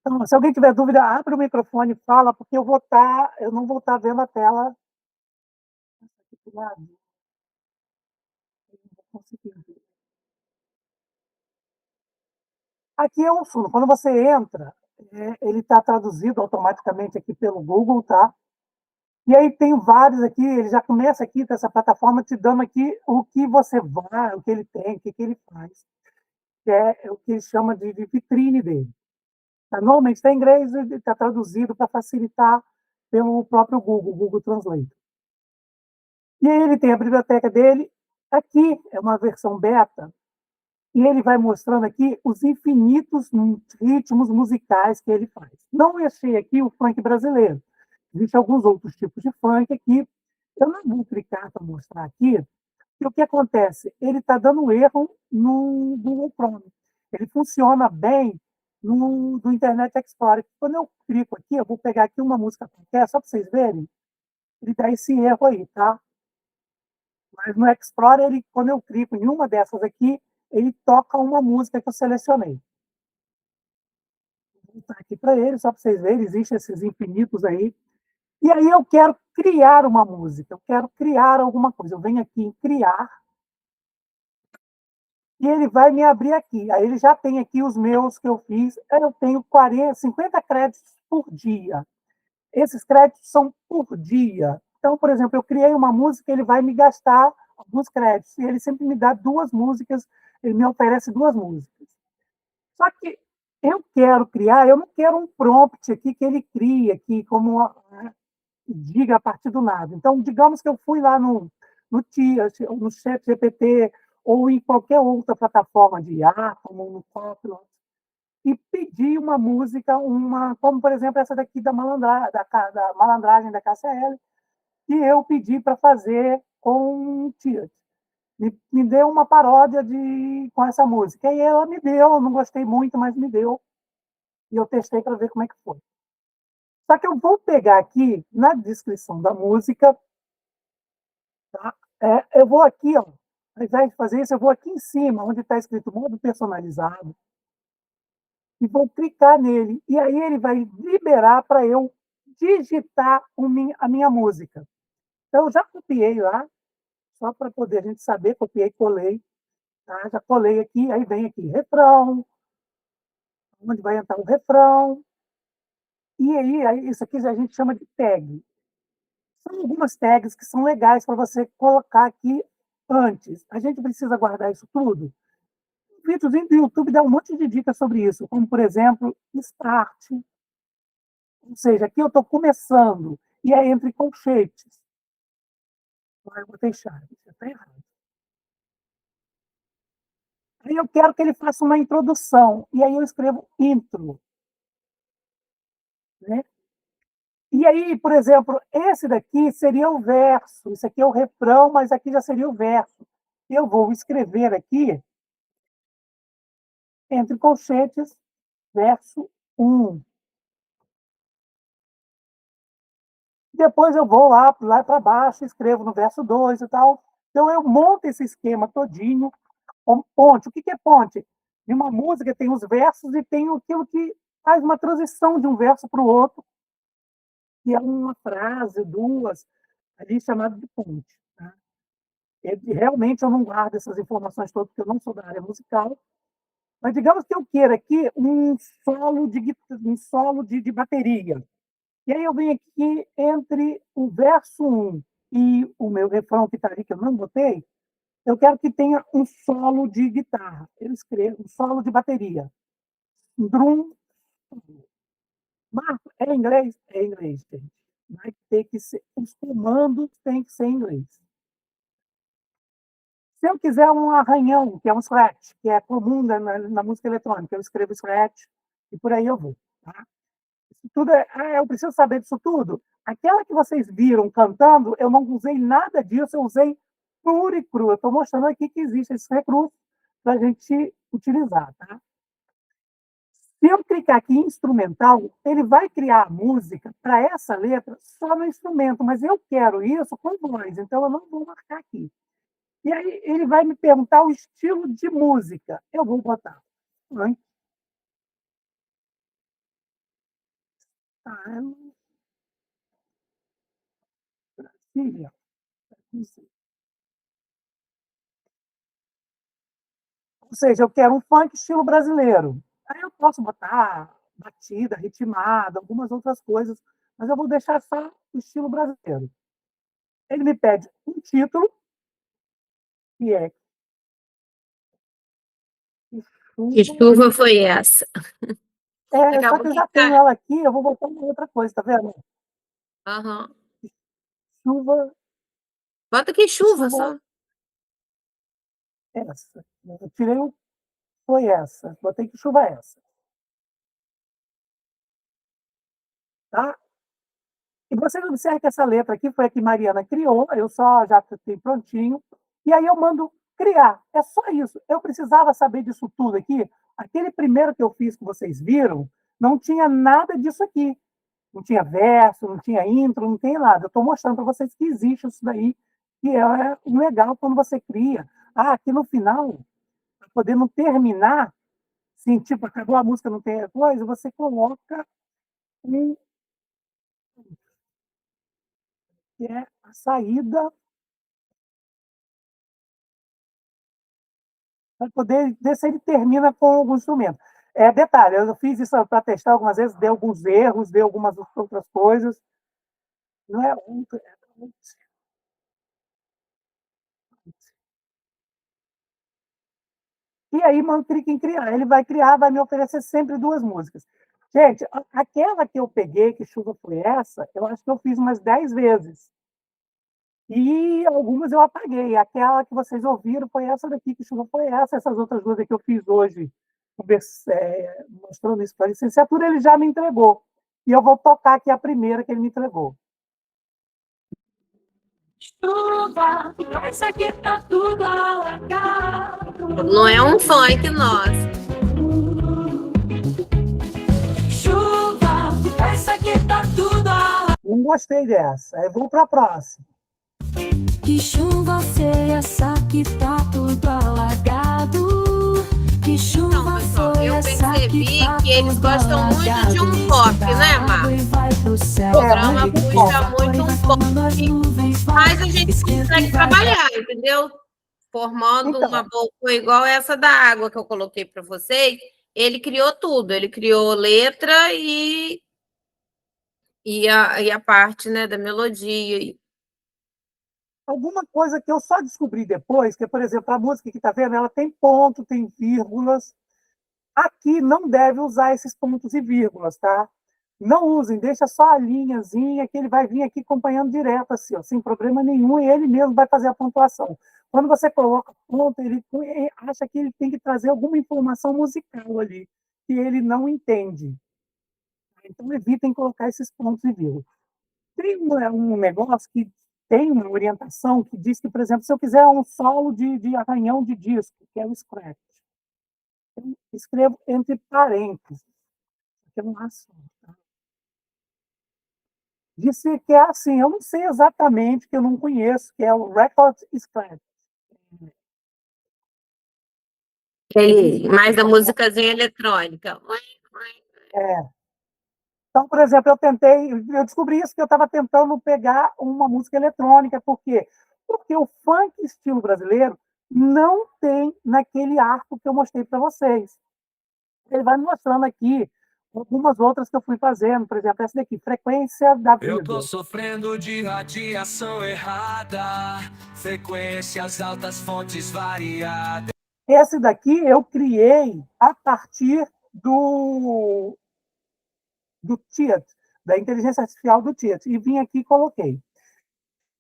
Então, se alguém tiver dúvida, abre o microfone e fala, porque eu não vou estar vendo a tela aqui do lado. Eu não vou conseguir ver. Aqui é o Suno. Quando você entra, ele está traduzido automaticamente aqui pelo Google, tá? E aí tem vários aqui, ele já começa aqui com essa plataforma te dando aqui o que você vai, o que ele tem, o que ele faz. Que é o que ele chama de vitrine dele. Normalmente está em inglês e está traduzido para facilitar pelo próprio Google Translate. E aí ele tem a biblioteca dele. Aqui é uma versão beta, e ele vai mostrando aqui os infinitos ritmos musicais que ele faz. Não achei aqui o funk brasileiro. Existem alguns outros tipos de funk aqui. Eu não vou clicar para mostrar aqui, e o que acontece? Ele está dando erro no Google Chrome. Ele funciona bem no Internet Explorer. Quando eu clico aqui, eu vou pegar aqui uma música qualquer, só para vocês verem, ele dá esse erro aí, tá? Mas no Explorer, quando eu clico em uma dessas aqui, ele toca uma música que eu selecionei. Vou voltar aqui para ele, só para vocês verem, existem esses infinitos aí. E aí eu quero criar uma música, eu quero criar alguma coisa. Eu venho aqui em criar, e ele vai me abrir aqui. Aí ele já tem aqui os meus que eu fiz. Eu tenho 50 créditos por dia. Esses créditos são por dia. Então, por exemplo, eu criei uma música, ele vai me gastar alguns créditos. E ele sempre me dá 2 músicas, ele me oferece 2 músicas. Só que eu quero criar, eu não quero um prompt aqui que ele crie aqui, como diga a partir do nada. Então, digamos que eu fui lá no Chat GPT ou em qualquer outra plataforma de IA, como no Copilot, e pedi uma música, como, por exemplo, essa daqui da Malandragem da KCL, que eu pedi para fazer com Tias. Me deu uma paródia com essa música. E ela me deu, eu não gostei muito, mas me deu. E eu testei para ver como é que foi. Só que eu vou pegar aqui, na descrição da música, tá? Eu vou aqui, ó, ao invés de fazer isso, eu vou aqui em cima, onde está escrito modo personalizado, e vou clicar nele. E aí ele vai liberar para eu digitar a minha música. Então, eu já copiei lá, só para poder a gente saber, copiei, colei, tá? Já colei aqui, aí vem aqui, refrão, onde vai entrar o refrão. E aí isso aqui a gente chama de tag. São algumas tags que são legais para você colocar aqui antes. A gente precisa guardar isso tudo. Vídeos do YouTube dá um monte de dicas sobre isso, como, por exemplo, start. Ou seja, aqui eu estou começando, e é entre colchetes. Eu botei chave, isso está errado. Aí eu quero que ele faça uma introdução, e aí eu escrevo intro. Né? E aí, por exemplo, esse daqui seria o verso, isso aqui é o refrão, mas aqui já seria o verso. Eu vou escrever aqui, entre colchetes, verso 1. Depois eu vou lá para baixo, escrevo no verso 2 e tal. Então, eu monto esse esquema todinho. Ponte. O que é ponte? Em uma música tem os versos e tem aquilo que faz uma transição de um verso para o outro, que é uma frase, duas, ali chamado de ponte. Tá? Realmente eu não guardo essas informações todas, porque eu não sou da área musical, mas digamos que eu queira aqui um solo de bateria. E aí eu venho aqui entre o verso 1 e o meu refrão que está ali, que eu não botei, eu quero que tenha um solo de guitarra. Eu escrevo um solo de bateria. Drum. Marco, é inglês? É inglês, gente. Vai ter que ser, os comandos têm que ser em inglês. Se eu quiser um arranhão, que é um scratch, que é comum na música eletrônica, eu escrevo scratch e por aí eu vou. Tá? Isso tudo eu preciso saber disso tudo. Aquela que vocês viram cantando, eu não usei nada disso, eu usei puro e cru. Eu estou mostrando aqui que existe esse recurso para a gente utilizar. Tá? Se eu clicar aqui em instrumental, ele vai criar a música para essa letra só no instrumento, mas eu quero isso com voz, então eu não vou marcar aqui. E aí ele vai me perguntar o estilo de música. Eu vou botar funk, Brasília, ou seja, eu quero um funk estilo brasileiro. Aí eu posso botar batida, ritmada, algumas outras coisas, mas eu vou deixar só o estilo brasileiro. Ele me pede um título, que é Que chuva foi essa? Só que eu já tenho ela aqui, eu vou botar uma outra coisa, tá vendo? Uhum. Chuva. Bota que chuva só. Essa. Eu tirei foi essa. Botei que chuva é essa. Tá? E vocês observam que essa letra aqui foi a que Mariana criou, eu só já tenho prontinho, e aí eu mando criar. É só isso. Eu precisava saber disso tudo aqui. Aquele primeiro que eu fiz, que vocês viram, não tinha nada disso aqui. Não tinha verso, não tinha intro, não tem nada. Eu estou mostrando para vocês que existe isso daí, que é legal quando você cria. Aqui no final, para poder não terminar, assim, tipo, acabou a música, não tem coisa, você coloca que é a saída para poder ver se ele termina com algum instrumento. Detalhe, eu fiz isso para testar algumas vezes, deu alguns erros, deu algumas outras coisas. Não é muito. E aí, clica em criar. Ele vai criar, vai me oferecer sempre duas músicas. Gente, aquela que eu peguei, que chuva foi essa, eu acho que eu fiz umas 10 vezes. E algumas eu apaguei. Aquela que vocês ouviram foi essa daqui, que chuva foi essa. Essas outras duas que eu fiz hoje, mostrando isso para a licenciatura, ele já me entregou. E eu vou tocar aqui a primeira que ele me entregou. Chuva, essa aqui tá tudo alagado. Não é um funk nosso. Chuva, essa aqui tá tudo alagado. Não gostei dessa. Aí vou para a próxima. Que chuva feia essa que tá tudo alagado. Que Que chuva pessoal, foi eu essa percebi tá que eles tudo gostam muito de alagado? um pop, né, Água Mar? e vai pro céu. O programa muito puxa bom. muito um Vai pop, formando as nuvens, vai. mas a gente Esquenta consegue e vai. trabalhar, entendeu? Formando uma Então, boa igual essa da água que eu coloquei para vocês. Ele criou tudo, ele criou letra e a parte, né, da melodia. alguma coisa que eu só descobri depois, que, por exemplo, a música que está vendo, ela tem ponto, tem vírgulas. Aqui não deve usar esses pontos e vírgulas, tá? Não usem, deixa só a linhazinha, que ele vai vir aqui acompanhando direto, assim, ó, sem problema nenhum, e ele mesmo vai fazer a pontuação. Quando você coloca ponto, ele acha que ele tem que trazer alguma informação musical ali, que ele não entende. Então, evitem colocar esses pontos e vírgulas. Tem um negócio que tem uma orientação que diz que, por exemplo, se eu quiser um solo de arranhão de disco, que é o scratch, eu escrevo entre parênteses, que eu não acho. Disse que é assim, eu não sei exatamente, que eu não conheço, que é o record scratch. Mais da musicazinha eletrônica. É. Então, por exemplo, eu descobri isso, que eu estava tentando pegar uma música eletrônica. Por quê? Porque o funk estilo brasileiro não tem naquele arco que eu mostrei para vocês. Ele vai me mostrando aqui algumas outras que eu fui fazendo, por exemplo, essa daqui, Frequência da Vida. Eu tô sofrendo de radiação errada, frequências altas, fontes variadas. Esse daqui eu criei a partir do Tiet, da inteligência artificial do Tiet, e vim aqui e coloquei.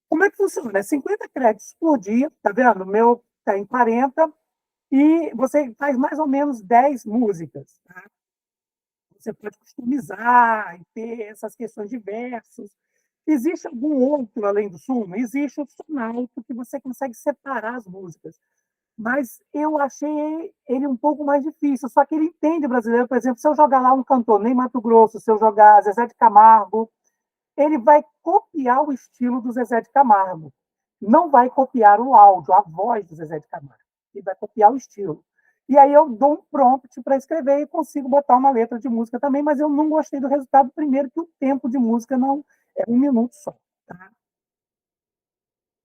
Como é que funciona? É 50 créditos por dia, tá vendo? O meu está em 40, e você faz mais ou menos 10 músicas. Tá? Você pode customizar e ter essas questões de versos. Existe algum outro além do Suno? Existe o Sonalto, que você consegue separar as músicas. Mas eu achei ele um pouco mais difícil. Só que ele entende o brasileiro. Por exemplo, se eu jogar lá um cantor, Ney Matogrosso, se eu jogar Zezé de Camargo, ele vai copiar o estilo do Zezé de Camargo. Não vai copiar o áudio, a voz do Zezé de Camargo. Ele vai copiar o estilo. E aí eu dou um prompt para escrever e consigo botar uma letra de música também, mas eu não gostei do resultado. Primeiro, que o tempo de música não é 1 minuto só. Tá?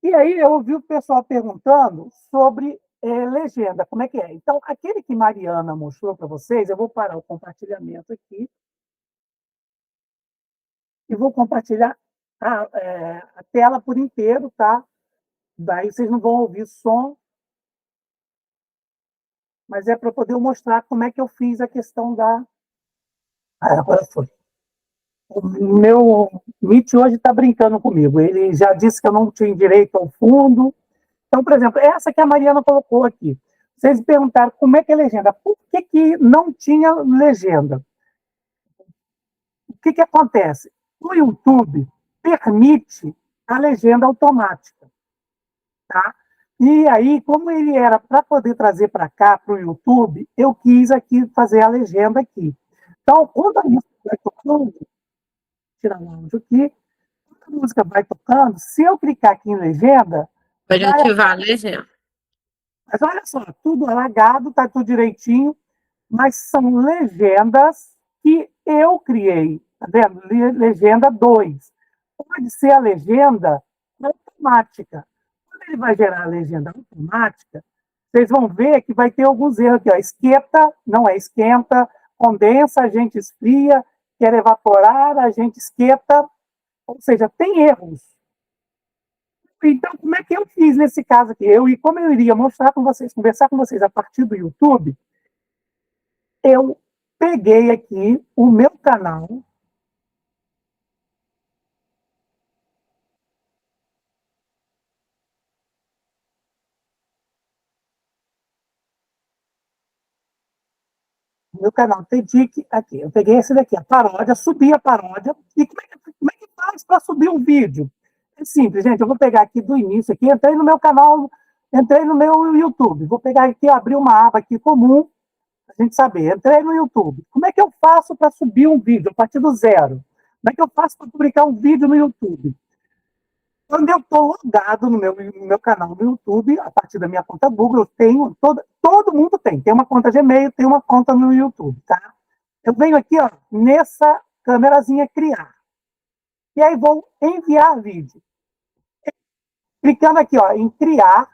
E aí eu ouvi o pessoal perguntando sobre legenda, como é que é. Então, aquele que Mariana mostrou para vocês, eu vou parar o compartilhamento aqui e vou compartilhar a tela por inteiro, tá? Daí vocês não vão ouvir som, mas é para poder mostrar como é que eu fiz a questão da... agora foi. O meu Meet hoje está brincando comigo. Ele já disse que eu não tinha direito ao fundo. Então, por exemplo, essa que a Mariana colocou aqui. Vocês perguntaram como é que é legenda. Por que não tinha legenda? O que acontece? O YouTube permite a legenda automática. Tá? E aí, como ele era para poder trazer para cá, para o YouTube, eu quis aqui fazer a legenda aqui. Então, quando a música vai tocando, tirar o áudio aqui, quando a música vai tocando, se eu clicar aqui em legenda, Pode ativar a legenda. mas olha só, tudo alagado, tá tudo direitinho, mas são legendas que eu criei, tá vendo? Legenda 2. Pode ser a legenda automática. Quando ele vai gerar a legenda automática, vocês vão ver que vai ter alguns erros aqui, ó. Esquenta, não é esquenta, condensa, a gente esfria, quer evaporar, a gente esquenta, ou seja, tem erros. Então, como é que eu fiz nesse caso aqui? E como eu iria mostrar com vocês, conversar com vocês a partir do YouTube, eu peguei aqui o meu canal. O meu canal TEDIC aqui. Eu peguei esse daqui, a paródia, subi a paródia. E como é que faz para subir um vídeo? É simples, gente. Eu vou pegar aqui do início, aqui, entrei no meu canal, entrei no meu YouTube. Vou pegar aqui, abrir uma aba aqui comum, a gente saber. Entrei no YouTube. Como é que eu faço para subir um vídeo a partir do zero? Como é que eu faço para publicar um vídeo no YouTube? Quando eu estou logado no meu canal do YouTube, a partir da minha conta Google, eu tenho, todo mundo tem uma conta de e-mail, tem uma conta no YouTube, tá? Eu venho aqui, ó, nessa câmerazinha criar. E aí vou enviar vídeo. Clicando aqui, ó, em criar,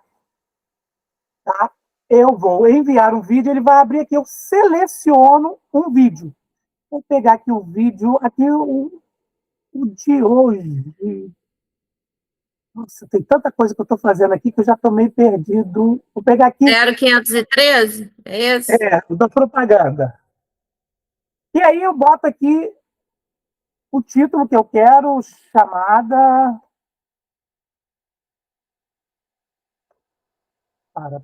tá? Eu vou enviar um vídeo, ele vai abrir aqui, eu seleciono um vídeo. Vou pegar aqui o vídeo, aqui o de hoje. Nossa, tem tanta coisa que eu estou fazendo aqui que eu já estou meio perdido. Vou pegar aqui 0513? É esse? o da propaganda. E aí eu boto aqui o título que eu quero, chamada... Para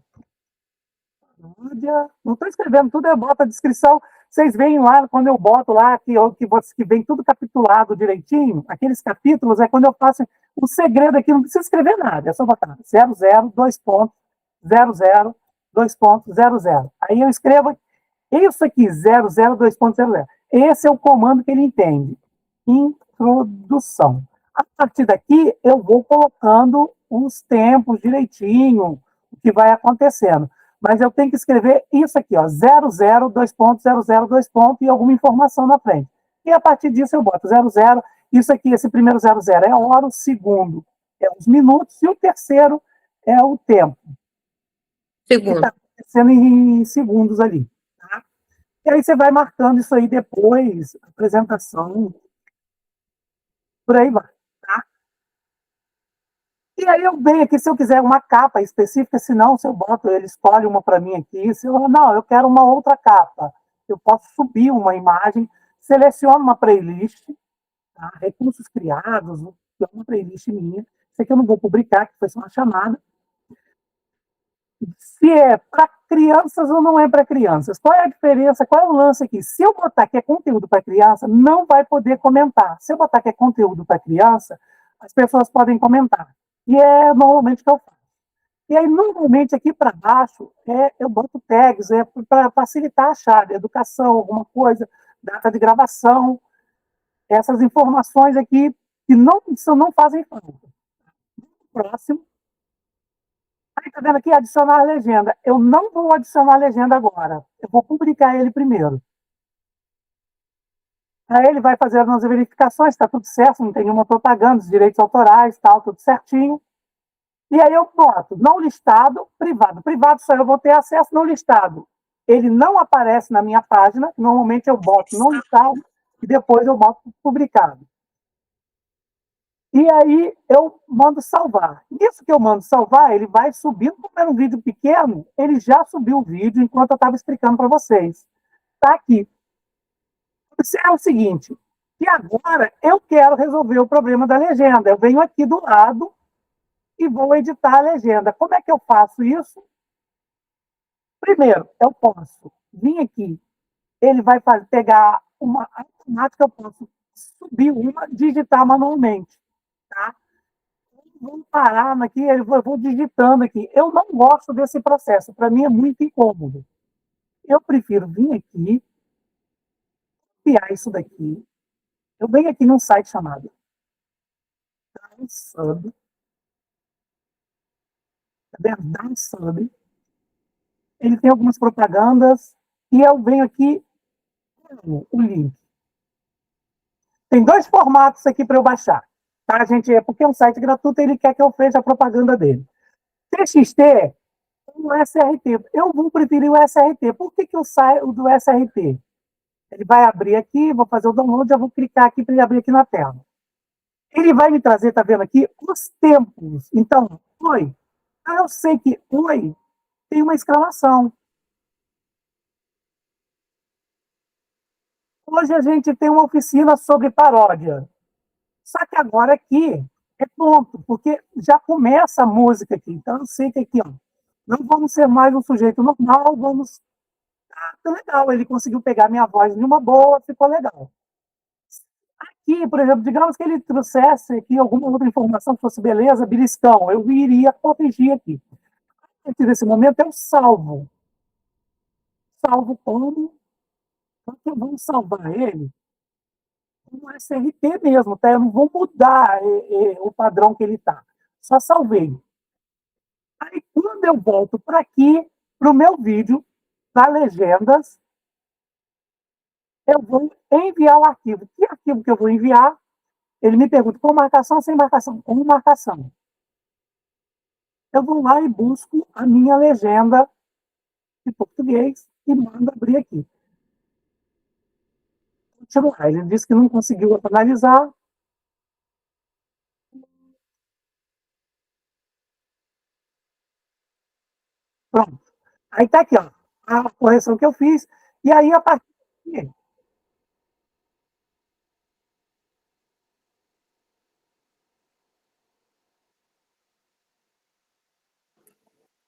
não estou escrevendo tudo, eu boto a descrição. Vocês veem lá, quando eu boto lá, que vem tudo capitulado direitinho, aqueles capítulos, é quando eu faço o segredo aqui, não precisa escrever nada, é só botar 00, 2 pontos, 00, 2 pontos, 00. Aí eu escrevo isso aqui, 00, 2 pontos, 00. Esse é o comando que ele entende. Introdução. A partir daqui, eu vou colocando os tempos direitinho, o que vai acontecendo. Mas eu tenho que escrever isso aqui, ó, 00, 2 pontos, 00, 2 pontos e alguma informação na frente. E a partir disso eu boto 00, isso aqui, esse primeiro 00 é a hora, o segundo é os minutos e o terceiro é o tempo. Segundo. Está acontecendo em segundos ali. Tá? E aí você vai marcando isso aí depois, apresentação, por aí vai. E aí eu venho aqui, se eu quiser uma capa específica, se não, se eu boto, ele escolhe uma para mim aqui, se eu não, eu quero uma outra capa. Eu posso subir uma imagem, seleciono uma playlist, tá? Recursos criados, uma playlist minha. Isso aqui eu não vou publicar, que foi só uma chamada. Se é para crianças ou não é para crianças. Qual é a diferença? Qual é o lance aqui? Se eu botar que é conteúdo para criança, não vai poder comentar. Se eu botar que é conteúdo para criança, as pessoas podem comentar. E é normalmente o que eu faço. E aí, normalmente, aqui para baixo, eu boto tags, para facilitar a chave, educação, alguma coisa, data de gravação, essas informações aqui que não fazem falta. Próximo. Aí, tá vendo aqui? Adicionar a legenda. Eu não vou adicionar a legenda agora. Eu vou publicar ele primeiro. Aí ele vai fazer as verificações, está tudo certo, não tem nenhuma propaganda, os direitos autorais, tal, tudo certinho. E aí eu boto não listado, privado. Privado só eu vou ter acesso, não listado. Ele não aparece na minha página, normalmente eu boto não listado e depois eu boto publicado. E aí eu mando salvar. Isso que eu mando salvar, ele vai subindo, como era um vídeo pequeno, ele já subiu o vídeo enquanto eu estava explicando para vocês. Está aqui. Isso é o seguinte, que agora eu quero resolver o problema da legenda. Eu venho aqui do lado e vou editar a legenda. Como é que eu faço isso? Primeiro, eu posso vir aqui, ele vai pegar uma automática, eu posso subir uma, digitar manualmente. Tá? Vamos parar aqui, eu vou digitando aqui. Eu não gosto desse processo, para mim é muito incômodo. Eu prefiro vir aqui, copiar isso daqui. Eu venho aqui num site chamado Downsub. Downsub. Ele tem algumas propagandas e eu venho aqui o link. Tem 2 formatos aqui para eu baixar. Tá, gente? É porque é um site gratuito e ele quer que eu veja a propaganda dele. TXT o SRT. Eu vou preferir o SRT. Por que eu saio do SRT? Ele vai abrir aqui, vou fazer o download, já vou clicar aqui para ele abrir aqui na tela. Ele vai me trazer, tá vendo aqui, os tempos. Então, oi. Eu sei que oi tem uma exclamação. Hoje a gente tem uma oficina sobre paródia. Só que agora aqui é ponto, porque já começa a música aqui. Então eu sei que aqui, ó, não vamos ser mais um sujeito normal, vamos... Ah, tá legal, ele conseguiu pegar minha voz de uma boa, ficou legal. Aqui, por exemplo, digamos que ele trouxesse aqui alguma outra informação que fosse beleza, beliscão, eu iria corrigir aqui. A partir desse momento eu salvo. Salvo como? Porque vamos salvar ele um SRT mesmo, tá? Eu não vou mudar o padrão que ele está. Só salvei. Aí, quando eu volto para aqui, para o meu vídeo, para legendas, eu vou enviar o arquivo. Que arquivo que eu vou enviar? Ele me pergunta, com marcação ou sem marcação? Com marcação. Eu vou lá e busco a minha legenda de português e mando abrir aqui. Ele disse que não conseguiu analisar. Pronto. Aí está aqui, ó, a correção que eu fiz. E aí, a partir daqui,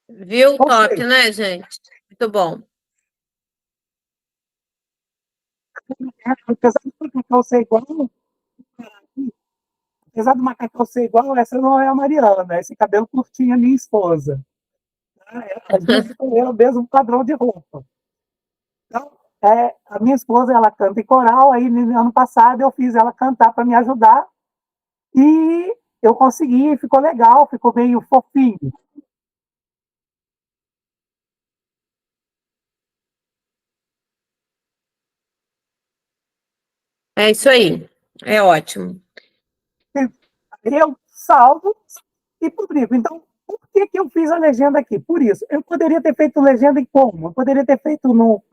Viu? ou Top, seja, né, gente? Muito bom. apesar do macacão ser igual, apesar do macacão ser igual, essa não é a Mariana, esse cabelo curtinho é minha esposa. As duas têm o mesmo padrão de roupa. Então, a minha esposa, ela canta em coral, aí no ano passado eu fiz ela cantar para me ajudar, e eu consegui, ficou legal, ficou meio fofinho. É isso aí. É ótimo. Eu salvo e publico. Então, por que eu fiz a legenda aqui? Por isso. Eu poderia ter feito legenda em como? Eu poderia ter feito como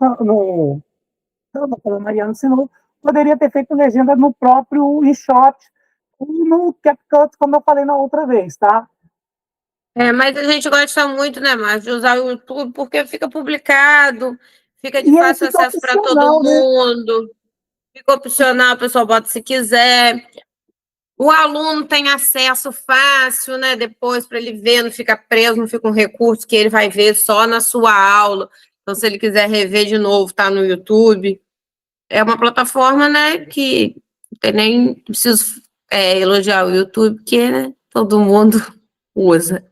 a Mariana ensinou, poderia ter feito legenda no próprio InShot, ou no CapCut, como eu falei na outra vez, tá? Mas a gente gosta muito, né, Márcio, de usar o YouTube porque fica publicado, fica de E ele fácil fica acesso para todo opcional, né? mundo, fica opcional, a pessoa bota se quiser. O aluno tem acesso fácil, né? Depois para ele ver, não fica preso, não fica um recurso que ele vai ver só na sua aula. Então, se ele quiser rever de novo, tá no YouTube. É uma plataforma, né, que não tem nem preciso elogiar o YouTube, porque, né, todo mundo usa.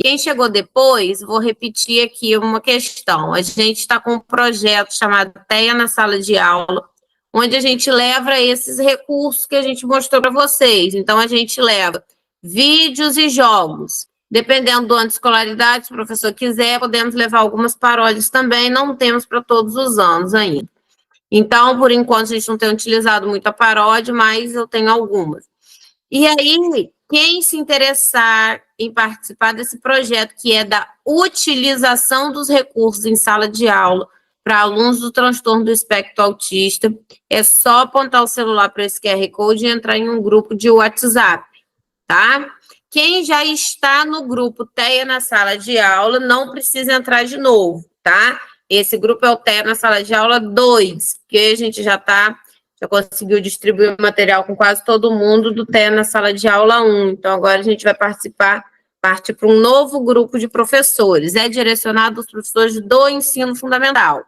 Quem chegou depois, vou repetir aqui uma questão. A gente está com um projeto chamado TEA na Sala de Aula, onde a gente leva esses recursos que a gente mostrou para vocês. Então, a gente leva vídeos e jogos. Dependendo do ano de escolaridade, se o professor quiser, podemos levar algumas paródias também. Não temos para todos os anos ainda. Então, por enquanto, a gente não tem utilizado muito a paródia, mas eu tenho algumas. E aí, quem se interessar em participar desse projeto, que é da utilização dos recursos em sala de aula para alunos do transtorno do espectro autista, é só apontar o celular para esse QR Code e entrar em um grupo de WhatsApp, tá? Quem já está no grupo TEA na sala de aula, não precisa entrar de novo, tá? Esse grupo é o TEA na sala de aula 2, porque a gente já conseguiu distribuir o material com quase todo mundo do TEA na sala de aula 1. Então, agora a gente vai partir para um novo grupo de professores. É direcionado aos professores do ensino fundamental,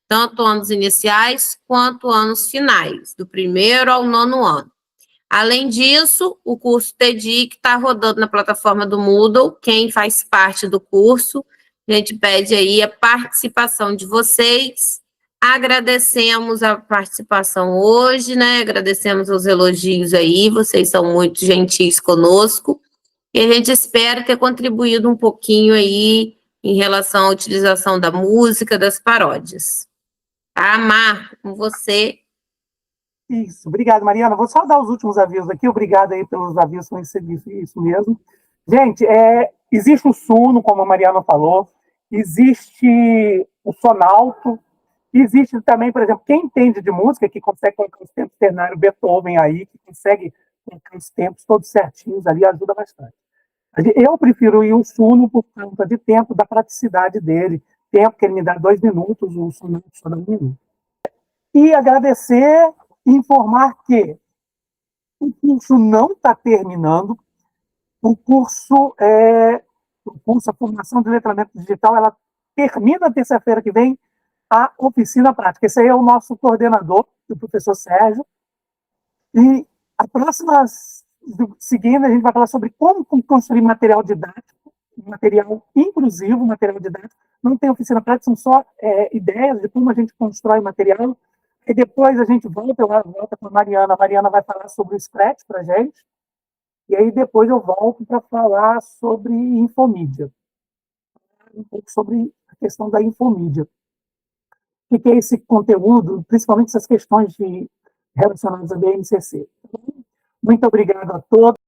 tanto anos iniciais quanto anos finais, do 1º ao 9º ano. Além disso, o curso TEDIC está rodando na plataforma do Moodle. Quem faz parte do curso, a gente pede aí a participação de vocês. Agradecemos a participação hoje, né? Agradecemos os elogios aí, vocês são muito gentis conosco. E a gente espera ter contribuído um pouquinho aí em relação à utilização da música, das paródias. Tá, Mar, com você. Isso, obrigado, Mariana. Vou só dar os últimos avisos aqui. Obrigado aí pelos avisos com isso mesmo. Gente, existe o Suno, como a Mariana falou, existe o Sonalto, existe também, por exemplo, quem entende de música, que consegue colocar os tempos ternário Beethoven aí, que consegue colocar os tempos todos certinhos ali, ajuda bastante. Eu prefiro ir o Suno por conta de tempo, da praticidade dele, tempo que ele me dá 2 minutos, o Sonalto só dá 1 minuto. E agradecer e informar que o curso não está terminando, o curso, a formação de letramento digital, ela termina terça-feira que vem, a oficina prática. Esse aí é o nosso coordenador, o professor Sérgio. E a próxima seguinte, a gente vai falar sobre como construir material didático, material inclusivo, material didático. Não tem oficina prática, são só ideias de como a gente constrói material. E depois a gente volta com a Mariana. A Mariana vai falar sobre o Scratch para a gente. E aí depois eu volto para falar sobre infomídia. Um pouco sobre a questão da infomídia. O que é esse conteúdo, principalmente essas questões relacionadas à BNCC. Muito obrigado a todos.